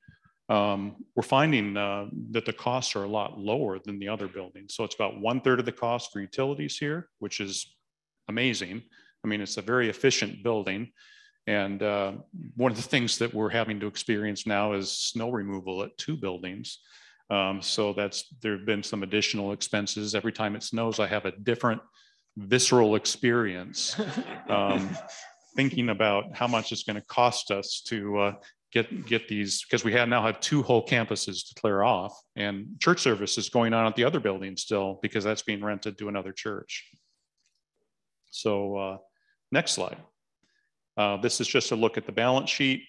we're finding that the costs are a lot lower than the other buildings. So it's about 1/3 of the cost for utilities here, which is amazing. I mean, it's a very efficient building. And one of the things that we're having to experience now is snow removal at 2 buildings. So there have been some additional expenses. Every time it snows, I have a different visceral experience thinking about how much it's going to cost us to get these, because we now have 2 whole campuses to clear off, and church service is going on at the other building still because that's being rented to another church. So next slide. This is just a look at the balance sheet.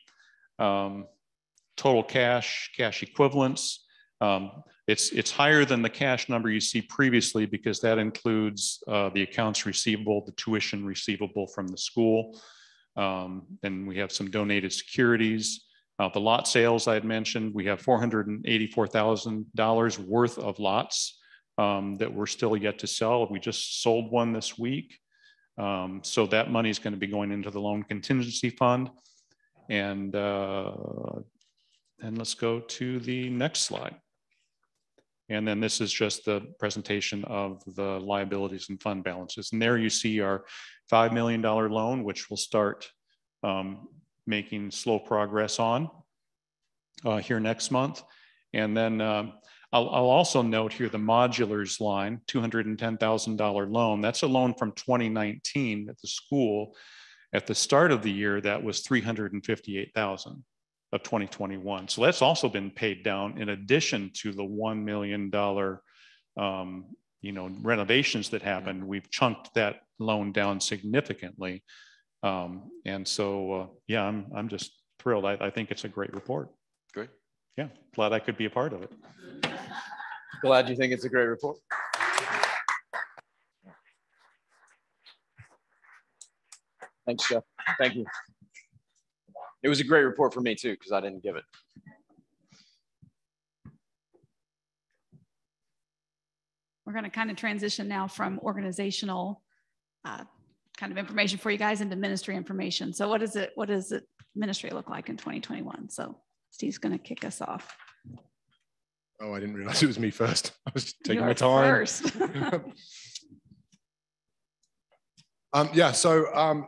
Total cash equivalents. It's higher than the cash number you see previously because that includes the accounts receivable, the tuition receivable from the school. And we have some donated securities. The lot sales I had mentioned, we have $484,000 worth of lots that we're still yet to sell. We just sold one this week. So that money is going to be going into the loan contingency fund. And let's go to the next slide. And then this is just the presentation of the liabilities and fund balances. And there you see our $5 million loan, which we'll start making slow progress on here next month. And then I'll also note here the modulars line, $210,000 loan. That's a loan from 2019 at the school. At the start of the year, that was $358,000 of 2021. So that's also been paid down in addition to the $1 million renovations that happened. We've chunked that loan down significantly. And so, yeah, I'm just thrilled. I think it's a great report. Great. Yeah, glad I could be a part of it. Glad you think it's a great report. Thanks, Jeff. Thank you. It was a great report for me too, because I didn't give it. We're going to kind of transition now from organizational kind of information for you guys into ministry information. So what does ministry look like in 2021? So Steve's going to kick us off. Oh, I didn't realize it was me first. I was taking my time. First. Yeah, so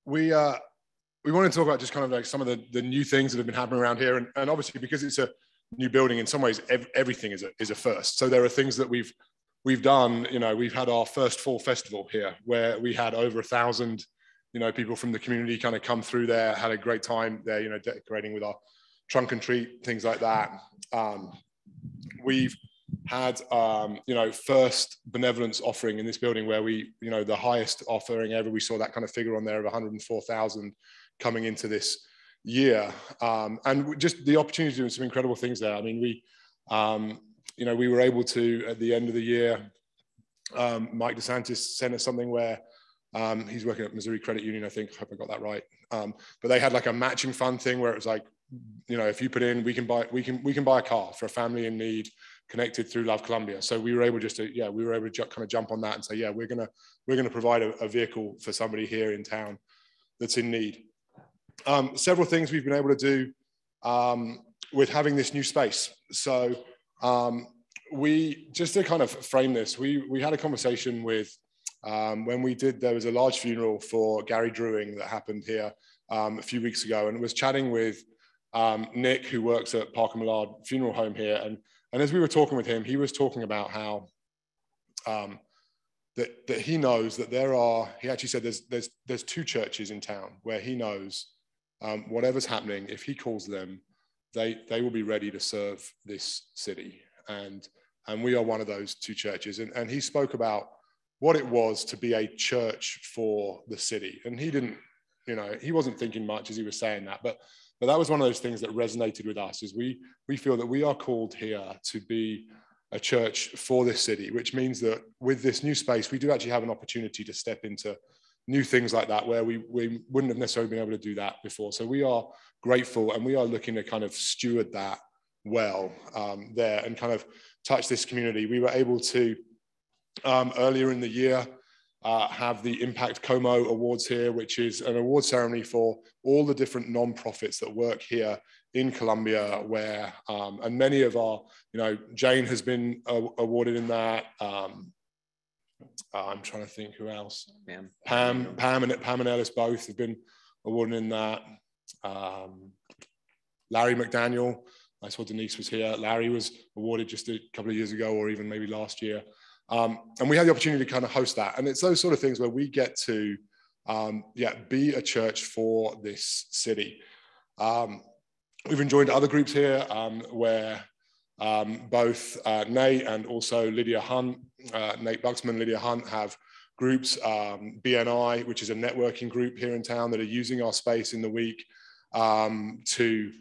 we want to talk about just kind of like some of the new things that have been happening around here. And obviously, because it's a new building, in some ways, everything is a first. So there are things that we've done. We've had our first fall festival here, where we had over 1,000, people from the community kind of come through there, had a great time there, decorating with our trunk and treat, things like that. We've had, first benevolence offering in this building where we, the highest offering ever. We saw that kind of figure on there of 104,000 coming into this year. And just the opportunity to do some incredible things there. I mean, we were able to, at the end of the year, Mike DeSantis sent us something where he's working at Missouri Credit Union, I think. I hope I got that right. But they had like a matching fund thing where it was like, if you put in, we can buy a car for a family in need connected through Love Columbia. So we were able to kind of jump on that and say, yeah, we're gonna provide a vehicle for somebody here in town that's in need. Several things we've been able to do with having this new space. So we, just to kind of frame this, we had a conversation with When we did, there was a large funeral for Gary Drewing that happened here a few weeks ago, and was chatting with Nick, who works at Parker Millard Funeral Home here. And as we were talking with him, he was talking about how that he knows that he actually said there's 2 churches in town where he knows whatever's happening, if he calls them, they will be ready to serve this city. And we are one of those 2 churches. And he spoke about what it was to be a church for the city. And he didn't, he wasn't thinking much as he was saying that, but that was one of those things that resonated with us, is we feel that we are called here to be a church for this city, which means that with this new space, we do actually have an opportunity to step into new things like that, where we wouldn't have necessarily been able to do that before. So we are grateful, and we are looking to kind of steward that well there and kind of touch this community. We were able to, earlier in the year, have the Impact Como Awards here, which is an award ceremony for all the different non-profits that work here in Columbia, where, and many of our, Jane has been awarded in that. I'm trying to think who else. Pam and Ellis both have been awarded in that. Larry McDaniel, I saw Denise was here. Larry was awarded just a couple of years ago, or even maybe last year. And we had the opportunity to kind of host that. And it's those sort of things where we get to, be a church for this city. We've joined other groups here where both Nate and also Lydia Hunt, Nate Buxman, Lydia Hunt, have groups, BNI, which is a networking group here in town, that are using our space in the week to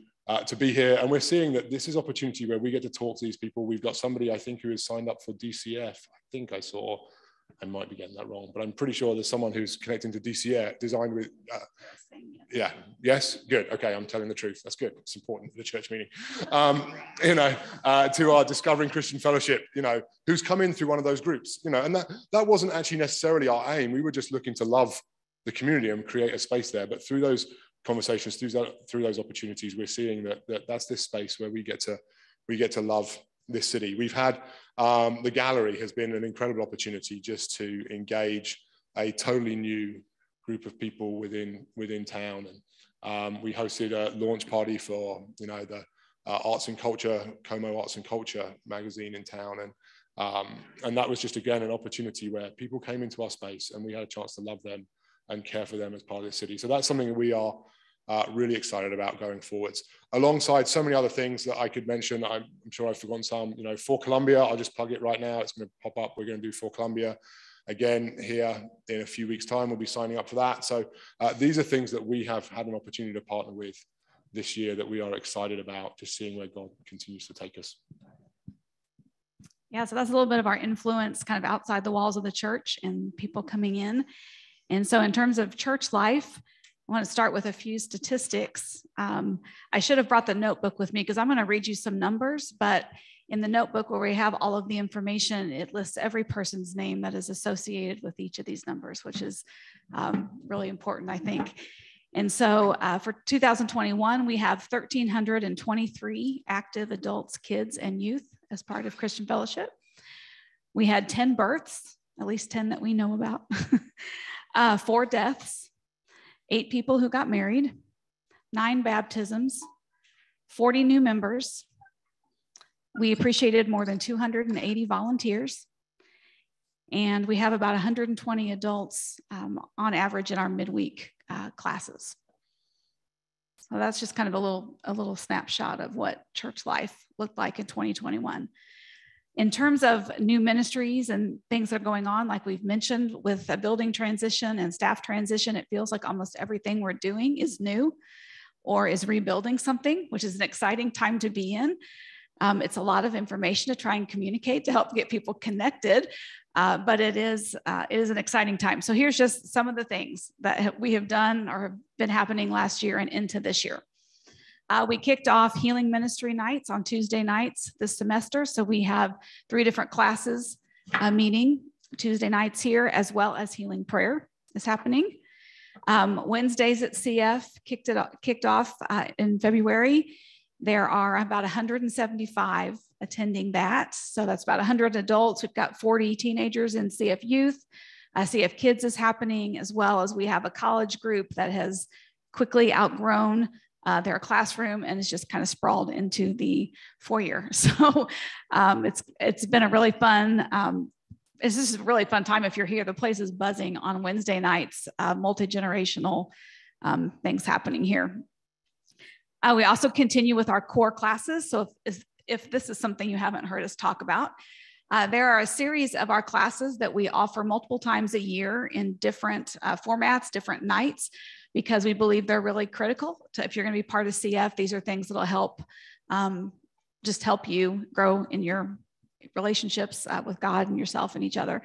be here. And we're seeing that this is opportunity where we get to talk to these people. We've got somebody, I think, who is signed up for DCF. I think I saw, I might be getting that wrong, but I'm pretty sure there's someone who's connecting to DCF, designed with, yes, good, okay, I'm telling the truth, that's good, it's important for the church meeting. To our Discovering Christian Fellowship, who's come in through one of those groups, and that wasn't actually necessarily our aim. We were just looking to love the community and create a space there, but through those conversations, through those opportunities, we're seeing that's this space where we get to love this city. We've had the gallery has been an incredible opportunity just to engage a totally new group of people within town, and we hosted a launch party for the Arts and Culture, Como Arts and Culture magazine in town, and that was just again an opportunity where people came into our space and we had a chance to love them and care for them as part of the city. So that's something that we are really excited about going forwards, alongside so many other things that I could mention. I'm sure I've forgotten some. For Columbia, I'll just plug it right now. It's going to pop up. We're going to do For Columbia again here in a few weeks' time. We'll be signing up for that. So these are things that we have had an opportunity to partner with this year that we are excited about, just seeing where God continues to take us. Yeah, so that's a little bit of our influence kind of outside the walls of the church and people coming in. And so in terms of church life, I want to start with a few statistics. I should have brought the notebook with me because I'm going to read you some numbers, but in the notebook where we have all of the information, it lists every person's name that is associated with each of these numbers, which is really important, I think. And so for 2021, we have 1,323 active adults, kids, and youth as part of Christian Fellowship. We had 10 births, at least 10 that we know about, 4 deaths, 8 people who got married, 9 baptisms, 40 new members. We appreciated more than 280 volunteers, and we have about 120 adults on average in our midweek classes. So that's just kind of a little snapshot of what church life looked like in 2021. In terms of new ministries and things that are going on, like we've mentioned with a building transition and staff transition, it feels like almost everything we're doing is new or is rebuilding something, which is an exciting time to be in. It's a lot of information to try and communicate to help get people connected, but it is an exciting time. So here's just some of the things that we have done or have been happening last year and into this year. We kicked off healing ministry nights on Tuesday nights this semester. So we have 3 different classes meeting Tuesday nights here, as well as healing prayer is happening. Wednesdays at CF kicked off in February. There are about 175 attending that. So that's about 100 adults. We've got 40 teenagers in CF Youth, CF Kids is happening, as well as we have a college group that has quickly outgrown their classroom and is just kind of sprawled into the foyer. So it's been a really fun, this is a really fun time if you're here. The place is buzzing on Wednesday nights, multi-generational things happening here. We also continue with our core classes. So if this is something you haven't heard us talk about, there are a series of our classes that we offer multiple times a year in different formats, different nights, because we believe they're really critical to, if you're going to be part of CF, these are things that'll help, just help you grow in your relationships with God and yourself and each other.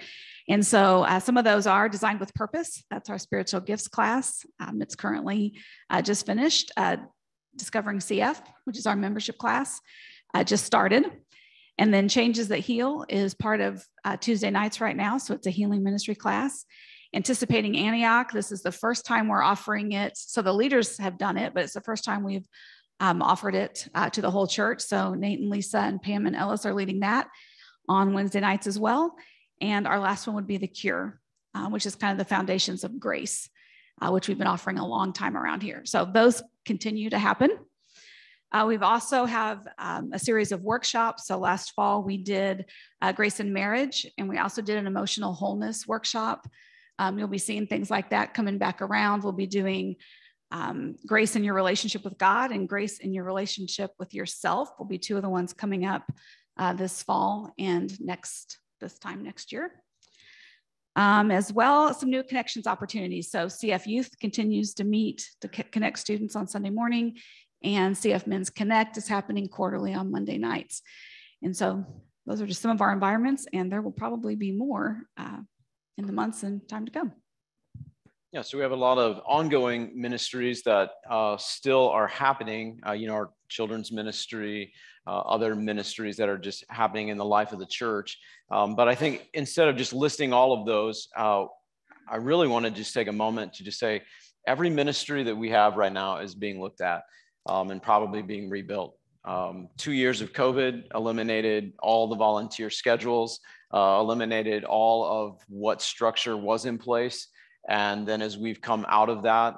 And so some of those are Designed with Purpose. That's our spiritual gifts class. It's currently just finished. Discovering CF, which is our membership class, just started. And then Changes That Heal is part of Tuesday nights right now. So it's a healing ministry class. Anticipating Antioch, this is the first time we're offering it. So the leaders have done it, but it's the first time we've offered it to the whole church. So Nate and Lisa and Pam and Ellis are leading that on Wednesday nights as well. And our last one would be The Cure, which is kind of the foundations of grace, which we've been offering a long time around here. So those continue to happen. We've also have a series of workshops. So last fall we did Grace in Marriage, and we also did an emotional wholeness workshop. You'll be seeing things like that coming back around. We'll be doing grace in your relationship with God and grace in your relationship with yourself will be two of the ones coming up this fall and this time next year. As well as some new connections opportunities. So CF Youth continues to meet to connect students on Sunday morning, and CF Men's Connect is happening quarterly on Monday nights. And so those are just some of our environments, and there will probably be more in the months and time to come. Yeah, so we have a lot of ongoing ministries that still are happening, our children's ministry, other ministries that are just happening in the life of the church. But I think instead of just listing all of those, I really want to just take a moment to just say every ministry that we have right now is being looked at and probably being rebuilt. 2 years of COVID eliminated all the volunteer schedules, eliminated all of what structure was in place. And then as we've come out of that,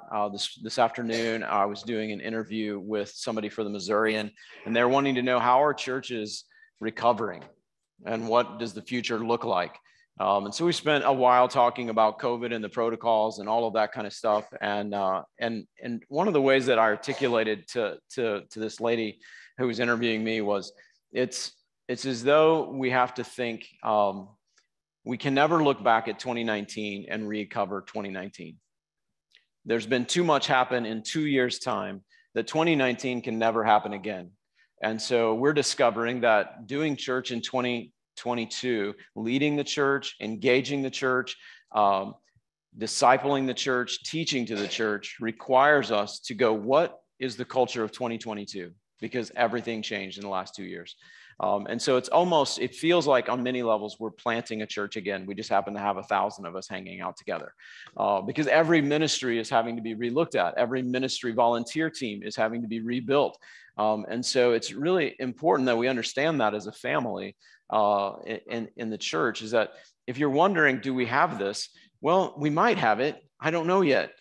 this afternoon, I was doing an interview with somebody for the Missourian, and they're wanting to know how our church is recovering and what does the future look like. And so we spent a while talking about COVID and the protocols and all of that kind of stuff. And one of the ways that I articulated to this lady who was interviewing me was, it's as though we have to think, we can never look back at 2019 and recover 2019. There's been too much happen in 2 years' time that 2019 can never happen again. And so we're discovering that doing church in 2022, leading the church, engaging the church, discipling the church, teaching to the church requires us to go, what is the culture of 2022? Because everything changed in the last 2 years. And so it feels like on many levels, we're planting a church again. We just happen to have 1,000 of us hanging out together because every ministry is having to be relooked at. Every ministry volunteer team is having to be rebuilt. And so it's really important that we understand that as a family in the church, is that if you're wondering, do we have this? Well, we might have it. I don't know yet.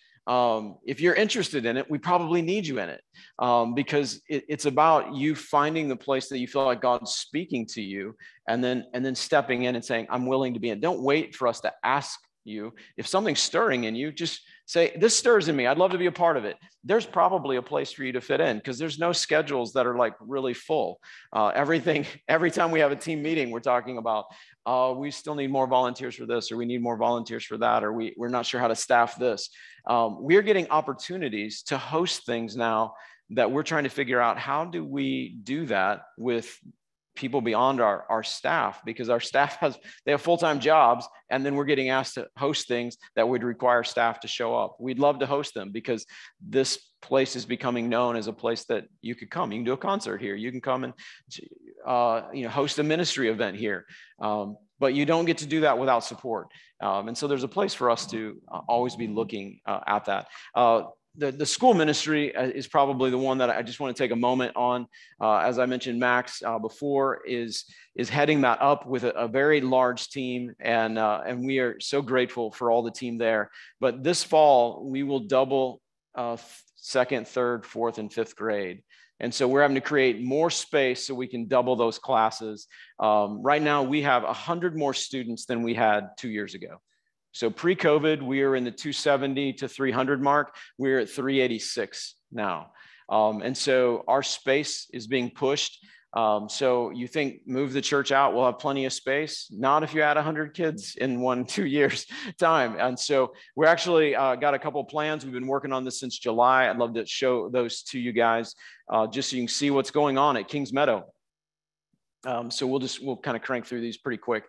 If you're interested in it, we probably need you in it because it's about you finding the place that you feel like God's speaking to you and then stepping in and saying, I'm willing to be in. Don't wait for us to ask you. If something's stirring in you, just say, this stirs in me. I'd love to be a part of it. There's probably a place for you to fit in because there's no schedules that are like really full. Every time we have a team meeting, we're talking about, we still need more volunteers for this, or we need more volunteers for that, or we're not sure how to staff this. We're getting opportunities to host things now that we're trying to figure out, how do we do that with people beyond our staff, because our staff they have full-time jobs, and then we're getting asked to host things that would require staff to show up. We'd love to host them because this place is becoming known as a place that you could come. You can do a concert here. You can come and host a ministry event here. But you don't get to do that without support. And so there's a place for us to always be looking at that. the school ministry is probably the one that I just want to take a moment on. As I mentioned, Max before is heading that up with a very large team, and we are so grateful for all the team there. But this fall, we will double second, third, fourth, and fifth grade. And so we're having to create more space so we can double those classes. Right now, we have 100 more students than we had 2 years ago. So pre-COVID, we were in the 270 to 300 mark. We're at 386 now. And so our space is being pushed. So you think move the church out, we'll have plenty of space. Not if you add 100 kids in 1-2 years time. And so we're actually got a couple of plans. We've been working on this since July. I'd love to show those to you guys just so you can see what's going on at Kings Meadow. So we'll kind of crank through these pretty quick.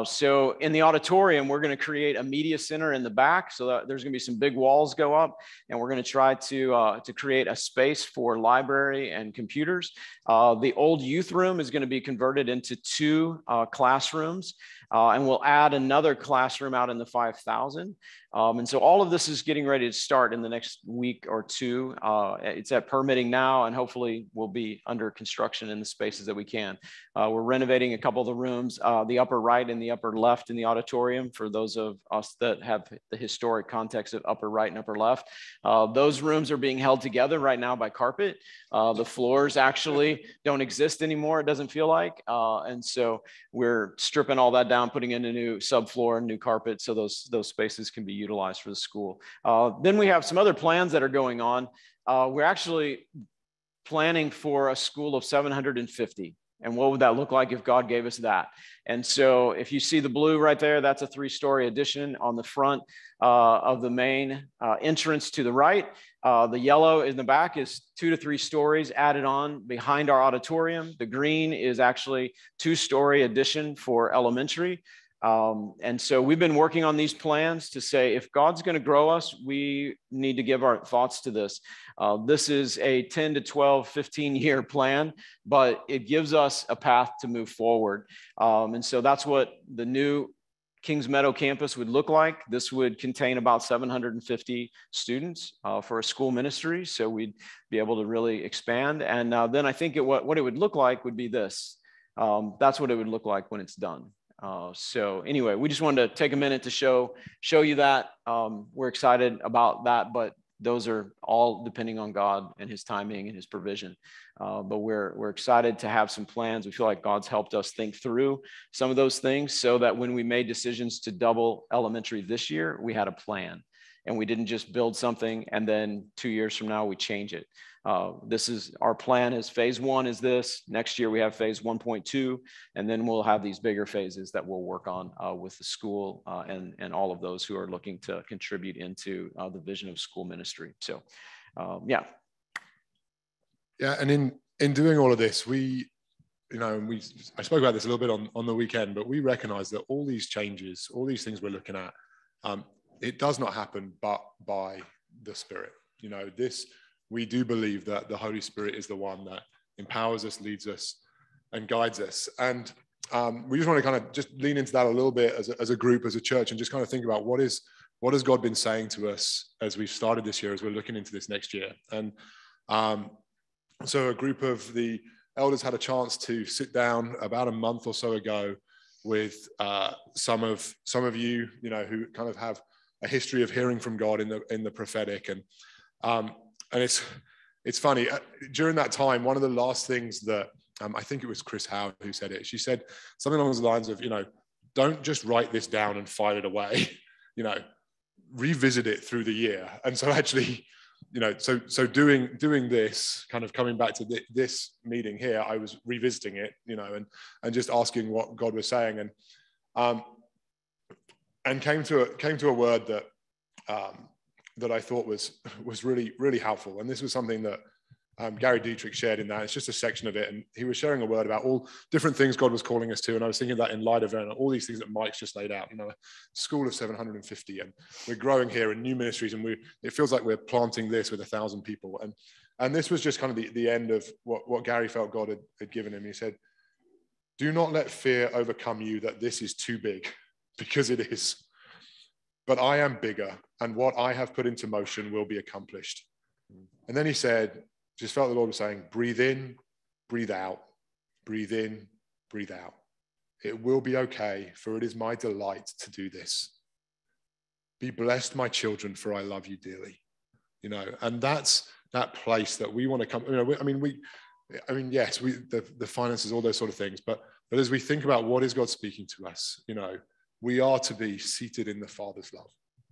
So in the auditorium, we're going to create a media center in the back, so that there's going to be some big walls go up, and we're going to try to create a space for library and computers. The old youth room is going to be converted into 2 classrooms, and we'll add another classroom out in the 5,000. And so all of this is getting ready to start in the next week or 2. It's at permitting now, and hopefully we'll be under construction in the spaces that we can. We're renovating a couple of the rooms, the upper right and the upper left in the auditorium, for those of us that have the historic context of upper right and upper left. Those rooms are being held together right now by carpet. The floors actually don't exist anymore, it doesn't feel like. And so we're stripping all that down, putting in a new subfloor and new carpet, so those spaces can be utilized for the school. Then we have some other plans that are going on. We're actually planning for a school of 750. And what would that look like if God gave us that? And so if you see the blue right there, that's a 3-story addition on the front of the main entrance to the right. The yellow in the back is 2 to 3 stories added on behind our auditorium. The green is actually 2-story addition for elementary. And so we've been working on these plans to say, if God's going to grow us, we need to give our thoughts to this. This is a 10 to 12, 15-year plan, but it gives us a path to move forward. And so that's what the new Kings Meadow campus would look like. This would contain about 750 students for a school ministry. So we'd be able to really expand. And then I think what it would look like would be this. That's what it would look like when it's done. So anyway, we just wanted to take a minute to show you that. We're excited about that, but those are all depending on God and his timing and his provision. But we're excited to have some plans. We feel like God's helped us think through some of those things so that when we made decisions to double elementary this year, we had a plan. And we didn't just build something and then 2 years from now we change it. This is our plan. Is phase 1 is this. Next year we have phase 1.2, and then we'll have these bigger phases that we'll work on with the school and all of those who are looking to contribute into the vision of school ministry. So, yeah. Yeah, and in doing all of this, I spoke about this a little bit on the weekend, but we recognize that all these changes, all these things we're looking at, it does not happen but by the Spirit. We do believe that the Holy Spirit is the one that empowers us, leads us, and guides us. And we just want to kind of just lean into that a little bit as a group, as a church, and just kind of think about what has God been saying to us as we've started this year, as we're looking into this next year. And so a group of the elders had a chance to sit down about a month or so ago with some of you, who kind of have a history of hearing from God in the prophetic. And it's funny, during that time, one of the last things that I think it was Chris Howe who said it. She said something along the lines of, don't just write this down and file it away, revisit it through the year. And so actually, so doing this, kind of coming back to this meeting here, I was revisiting it, and just asking what God was saying, and came to a word that I thought was really, really helpful. And this was something that Gary Dietrich shared in that. It's just a section of it. And he was sharing a word about all different things God was calling us to. And I was thinking that in light of all these things that Mike's just laid out, a school of 750, and we're growing here in new ministries, and it feels like we're planting this with 1,000 people. And this was just kind of the end of what Gary felt God had given him. He said, do not let fear overcome you that this is too big, because it is. but I am bigger, and what I have put into motion will be accomplished. And then he said, just felt the Lord was saying, breathe in, breathe out, breathe in, breathe out. It will be okay, for it is my delight to do this. Be blessed, my children, for I love you dearly. You know, and that's that place that we want to come. You know, yes, the finances, all those sort of things, but as we think about what is God speaking to us, you know, we are to be seated in the Father's love.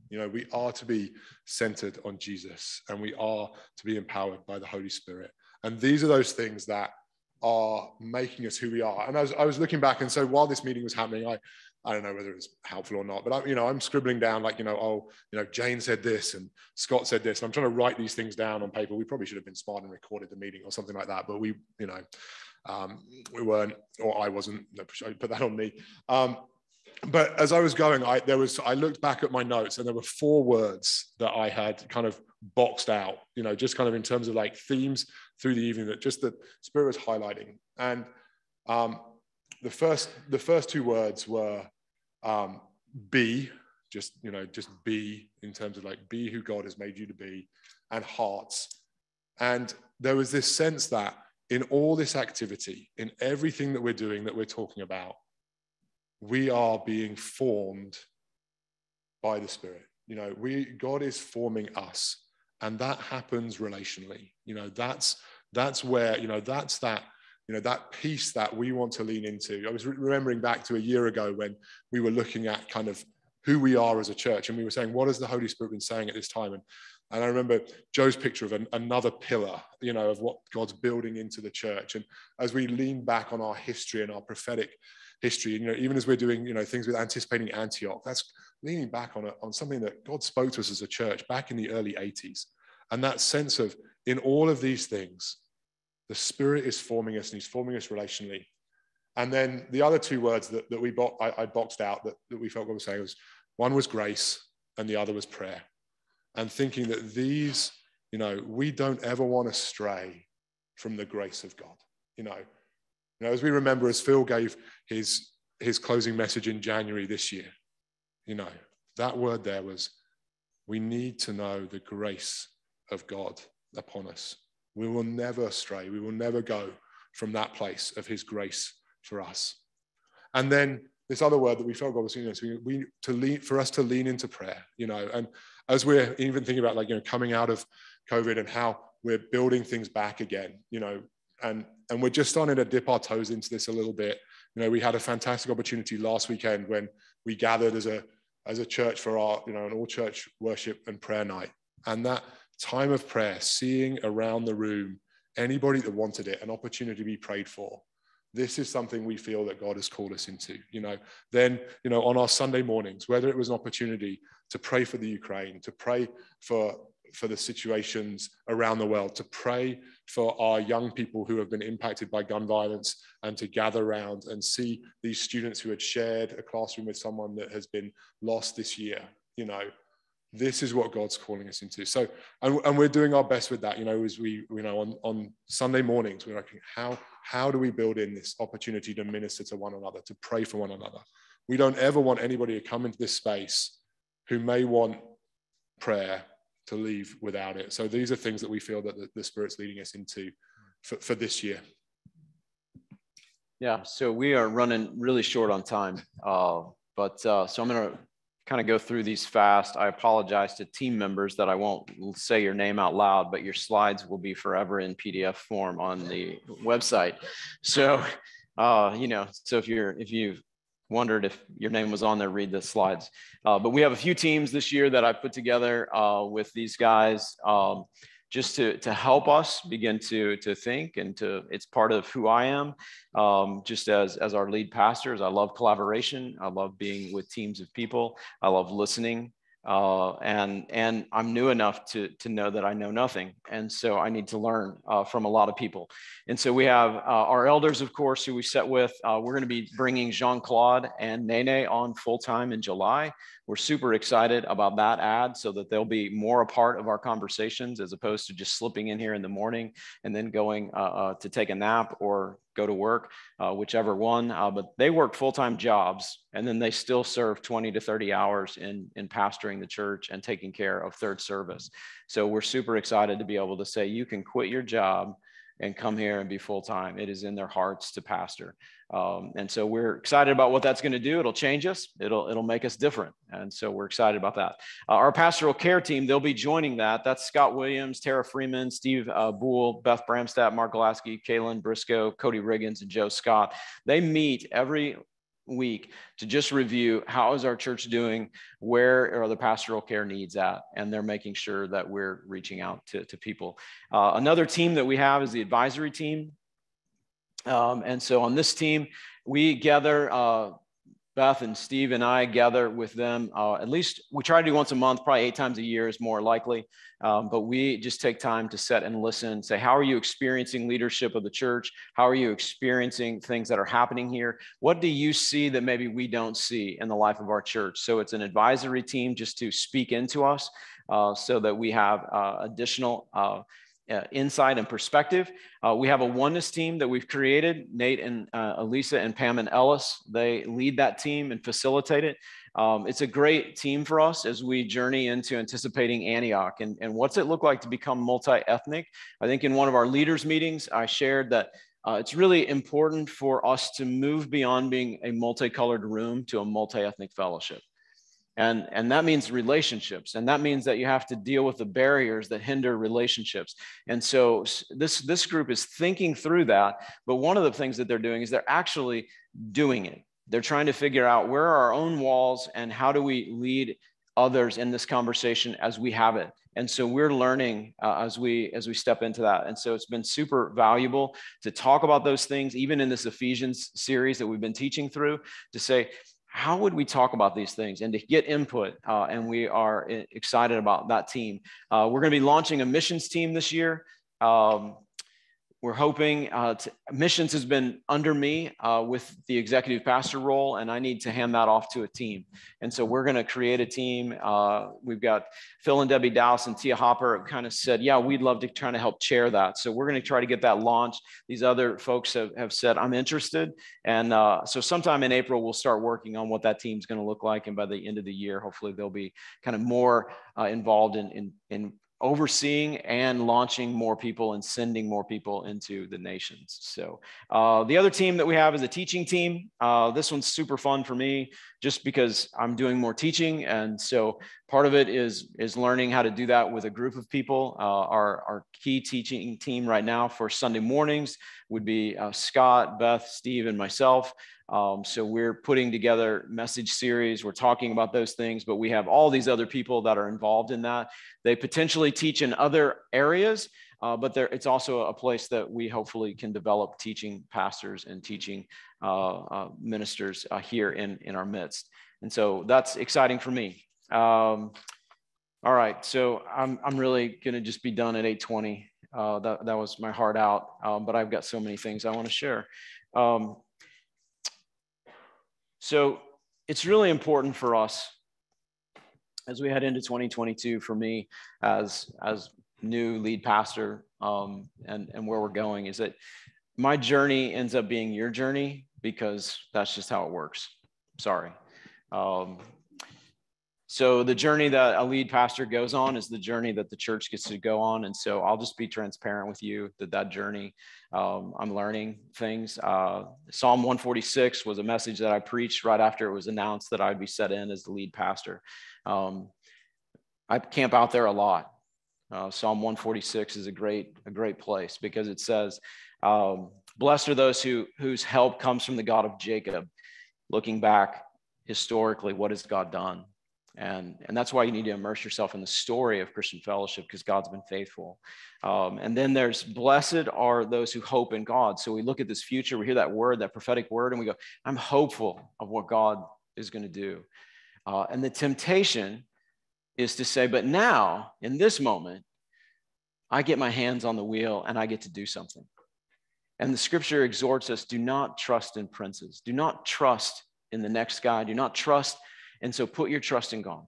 You know, we are to be centered on Jesus, and we are to be empowered by the Holy Spirit. And these are those things that are making us who we are. And I was looking back, and so while this meeting was happening, I don't know whether it's helpful or not, but I'm scribbling down like, Jane said this and Scott said this. And I'm trying to write these things down on paper. We probably should have been smart and recorded the meeting or something like that, but we weren't, or I wasn't. I put that on me. But as I was going, I looked back at my notes, and there were 4 words that I had kind of boxed out, just kind of in terms of like themes through the evening that just the Spirit was highlighting. And the first 2 words were be, just be, in terms of like be who God has made you to be, and hearts. And there was this sense that in all this activity, in everything that we're doing, that we're talking about, we are being formed by the Spirit. God is forming us, and that happens relationally. That's where, that's that, that piece that we want to lean into. I was remembering back to a year ago when we were looking at kind of who we are as a church, and we were saying, what has the Holy Spirit been saying at this time? And I remember Joe's picture of another pillar, of what God's building into the church. And as we lean back on our history and our prophetic history, even as we're doing, things with anticipating Antioch, that's leaning back on something that God spoke to us as a church back in the early 80s. And that sense of, in all of these things, the Spirit is forming us, and he's forming us relationally. And then the other 2 words that I boxed out that we felt God was saying was, one was grace and the other was prayer. And thinking that these, we don't ever want to stray from the grace of God. As we remember, as Phil gave his closing message in January this year, that word there was, we need to know the grace of God upon us. We will never stray. We will never go from that place of his grace for us. And then this other word that we felt God was saying, for us to lean into prayer, and as we're even thinking about coming out of COVID and how we're building things back again, and we're just starting to dip our toes into this a little bit. We had a fantastic opportunity last weekend when we gathered as a church for our, an all church worship and prayer night. And that time of prayer, seeing around the room anybody that wanted it, an opportunity to be prayed for. This is something we feel that God has called us into. Then on our Sunday mornings, whether it was an opportunity to pray for the Ukraine, to pray for the situations around the world, to pray for our young people who have been impacted by gun violence, and to gather around and see these students who had shared a classroom with someone that has been lost this year. This is what God's calling us into. So, and we're doing our best with that, as we, on Sunday mornings, we're like, how do we build in this opportunity to minister to one another, to pray for one another? We don't ever want anybody to come into this space who may want prayer to leave without it. So these are things that we feel that the Spirit's leading us into for this year. Yeah, so we are running really short on time, so I'm going to kind of go through these fast. I apologize to team members that I won't say your name out loud, but your slides will be forever in PDF form on the website. So, so if you've wondered if your name was on there, read the slides. But we have a few teams this year that I put together with these guys just to help us begin to think, and it's part of who I am. Just as our lead pastors, I love collaboration. I love being with teams of people. I love listening. And I'm new enough to know that I know nothing. And so I need to learn from a lot of people. And so we have our elders, of course, who we set with. We're going to be bringing Jean-Claude and Nene on full-time in July. We're super excited about that ad, so that they'll be more a part of our conversations, as opposed to just slipping in here in the morning and then going to take a nap or go to work, whichever one, but they work full-time jobs, and then they still serve 20 to 30 hours in pastoring the church and taking care of third service. So we're super excited to be able to say, you can quit your job and come here and be full-time. It is in their hearts to pastor. And so we're excited about what that's going to do. It'll change us. It'll make us different. And so we're excited about that. Our pastoral care team, they'll be joining that. That's Scott Williams, Tara Freeman, Steve Boole, Beth Bramstadt, Mark Glasky, Kaylin Briscoe, Cody Riggins, and Joe Scott. They meet every week to just review how is our church doing, where are the pastoral care needs at, and they're making sure that we're reaching out to people. Another team that we have is the advisory team. And so on this team, we gather, Beth and Steve and I gather with them. At least we try to do once a month, probably 8 times a year is more likely. But we just take time to sit and listen, say, how are you experiencing leadership of the church? How are you experiencing things that are happening here? What do you see that maybe we don't see in the life of our church? So it's an advisory team just to speak into us so that we have additional insight and perspective. We have a oneness team that we've created. Nate and Elisa and Pam and Ellis, they lead that team and facilitate it. It's a great team for us as we journey into anticipating Antioch. And what's it look like to become multi-ethnic? I think in one of our leaders meetings, I shared that it's really important for us to move beyond being a multicolored room to a multi-ethnic fellowship. And that means relationships. And that means that you have to deal with the barriers that hinder relationships. And so this group is thinking through that. But one of the things that they're doing is they're actually doing it. They're trying to figure out where are our own walls and how do we lead others in this conversation as we have it. And so we're learning as we step into that. And so it's been super valuable to talk about those things, even in this Ephesians series that we've been teaching through, to say, how would we talk about these things and to get input? And we are excited about that team. We're going to be launching a missions team this year. We're hoping missions has been under me with the executive pastor role, and I need to hand that off to a team. And so we're going to create a team. We've got Phil and Debbie Dowse and Tia Hopper kind of said, yeah, we'd love to try to help chair that. So we're going to try to get that launched. These other folks have said, I'm interested. And so sometime in April, we'll start working on what that team's going to look like. And by the end of the year, hopefully they'll be kind of more involved in overseeing and launching more people and sending more people into the nations. So the other team that we have is a teaching team. This one's super fun for me just because I'm doing more teaching. And so part of it is learning how to do that with a group of people. Our key teaching team right now for Sunday mornings would be Scott, Beth, Steve, and myself. So we're putting together message series. We're talking about those things, but we have all these other people that are involved in that. They potentially teach in other areas, but it's also a place that we hopefully can develop teaching pastors and teaching ministers here in our midst. And so that's exciting for me. All right, so I'm really gonna just be done at 8:20. That was my heart out, but I've got so many things I want to share. So it's really important for us as we head into 2022, for me as new lead pastor and where we're going, is that my journey ends up being your journey because that's just how it works. Sorry. So the journey that a lead pastor goes on is the journey that the church gets to go on. And so I'll just be transparent with you that journey, I'm learning things. Psalm 146 was a message that I preached right after it was announced that I'd be set in as the lead pastor. I camp out there a lot. Psalm 146 is a great place because it says, blessed are those whose help comes from the God of Jacob. Looking back historically, what has God done? And that's why you need to immerse yourself in the story of Christian Fellowship, because God's been faithful. And then there's blessed are those who hope in God. So we look at this future, we hear that word, that prophetic word, and we go, I'm hopeful of what God is going to do. And the temptation is to say, but now in this moment, I get my hands on the wheel and I get to do something. And the scripture exhorts us, do not trust in princes. Do not trust in the next guy. Do not trust. And so put your trust in God.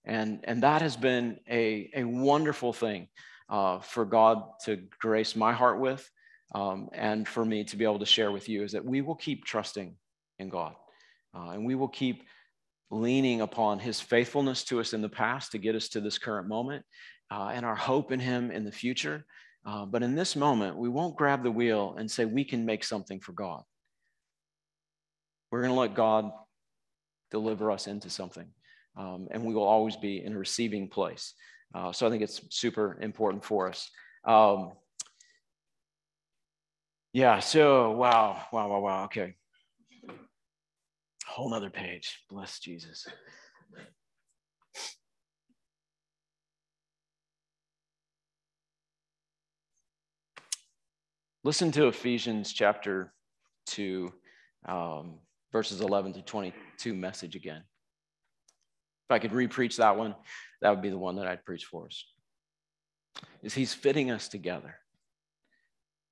And that has been a wonderful thing for God to grace my heart with. and for me to be able to share with you is that we will keep trusting in God, and we will keep leaning upon his faithfulness to us in the past to get us to this current moment, and our hope in him in the future. But in this moment, we won't grab the wheel and say we can make something for God. We're going to let God deliver us into something, and we will always be in a receiving place. So I think it's super important for us. Yeah, so wow. Okay. Whole nother page. Bless Jesus. Listen to Ephesians chapter 2, verses 11 to 22 message again. If I could re-preach that one, that would be the one that I'd preach for us. Is he's fitting us together.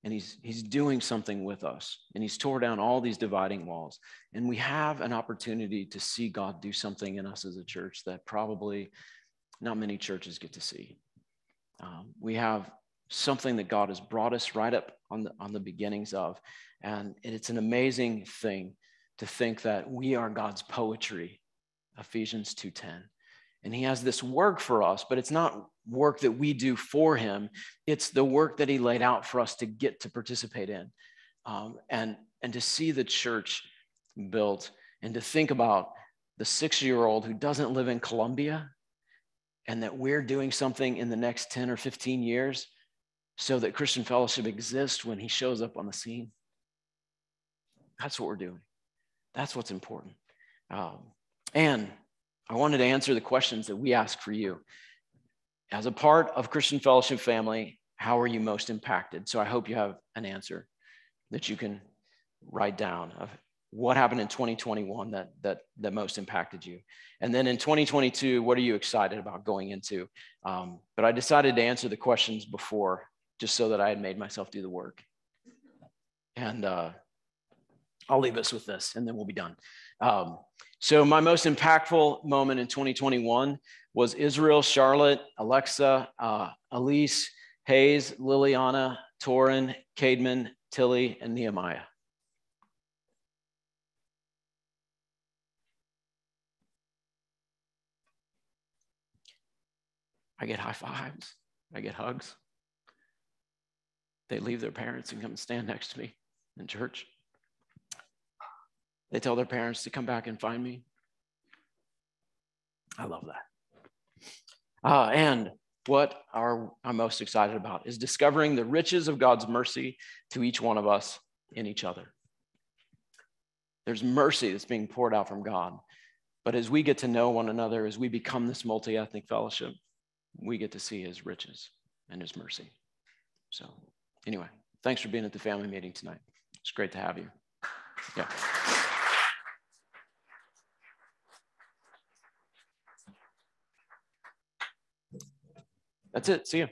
And he's doing something with us. And he's tore down all these dividing walls. And we have an opportunity to see God do something in us as a church that probably not many churches get to see. We have something that God has brought us right up on the beginnings of. And it's an amazing thing to think that we are God's poetry, Ephesians 2:10. And he has this work for us, but it's not work that we do for him. It's the work that he laid out for us to get to participate in. And to see the church built, and to think about the 6-year-old who doesn't live in Colombia, and that we're doing something in the next 10 or 15 years so that Christian Fellowship exists when he shows up on the scene. That's what we're doing. That's what's important. And I wanted to answer the questions that we ask for you. As a part of Christian Fellowship family, how are you most impacted? So I hope you have an answer that you can write down of what happened in 2021 that most impacted you. And then in 2022, what are you excited about going into? But I decided to answer the questions before, just so that I had made myself do the work. And I'll leave us with this, and then we'll be done. So my most impactful moment in 2021 was Israel, Charlotte, Alexa, Elise, Hayes, Liliana, Torin, Cademan, Tilly, and Nehemiah. I get high fives. I get hugs. They leave their parents and come and stand next to me in church. They tell their parents to come back and find me. I love that. And what I'm most excited about is discovering the riches of God's mercy to each one of us in each other. There's mercy that's being poured out from God. But as we get to know one another, as we become this multi-ethnic fellowship, we get to see his riches and his mercy. So anyway, thanks for being at the family meeting tonight. It's great to have you. Yeah. That's it. See you.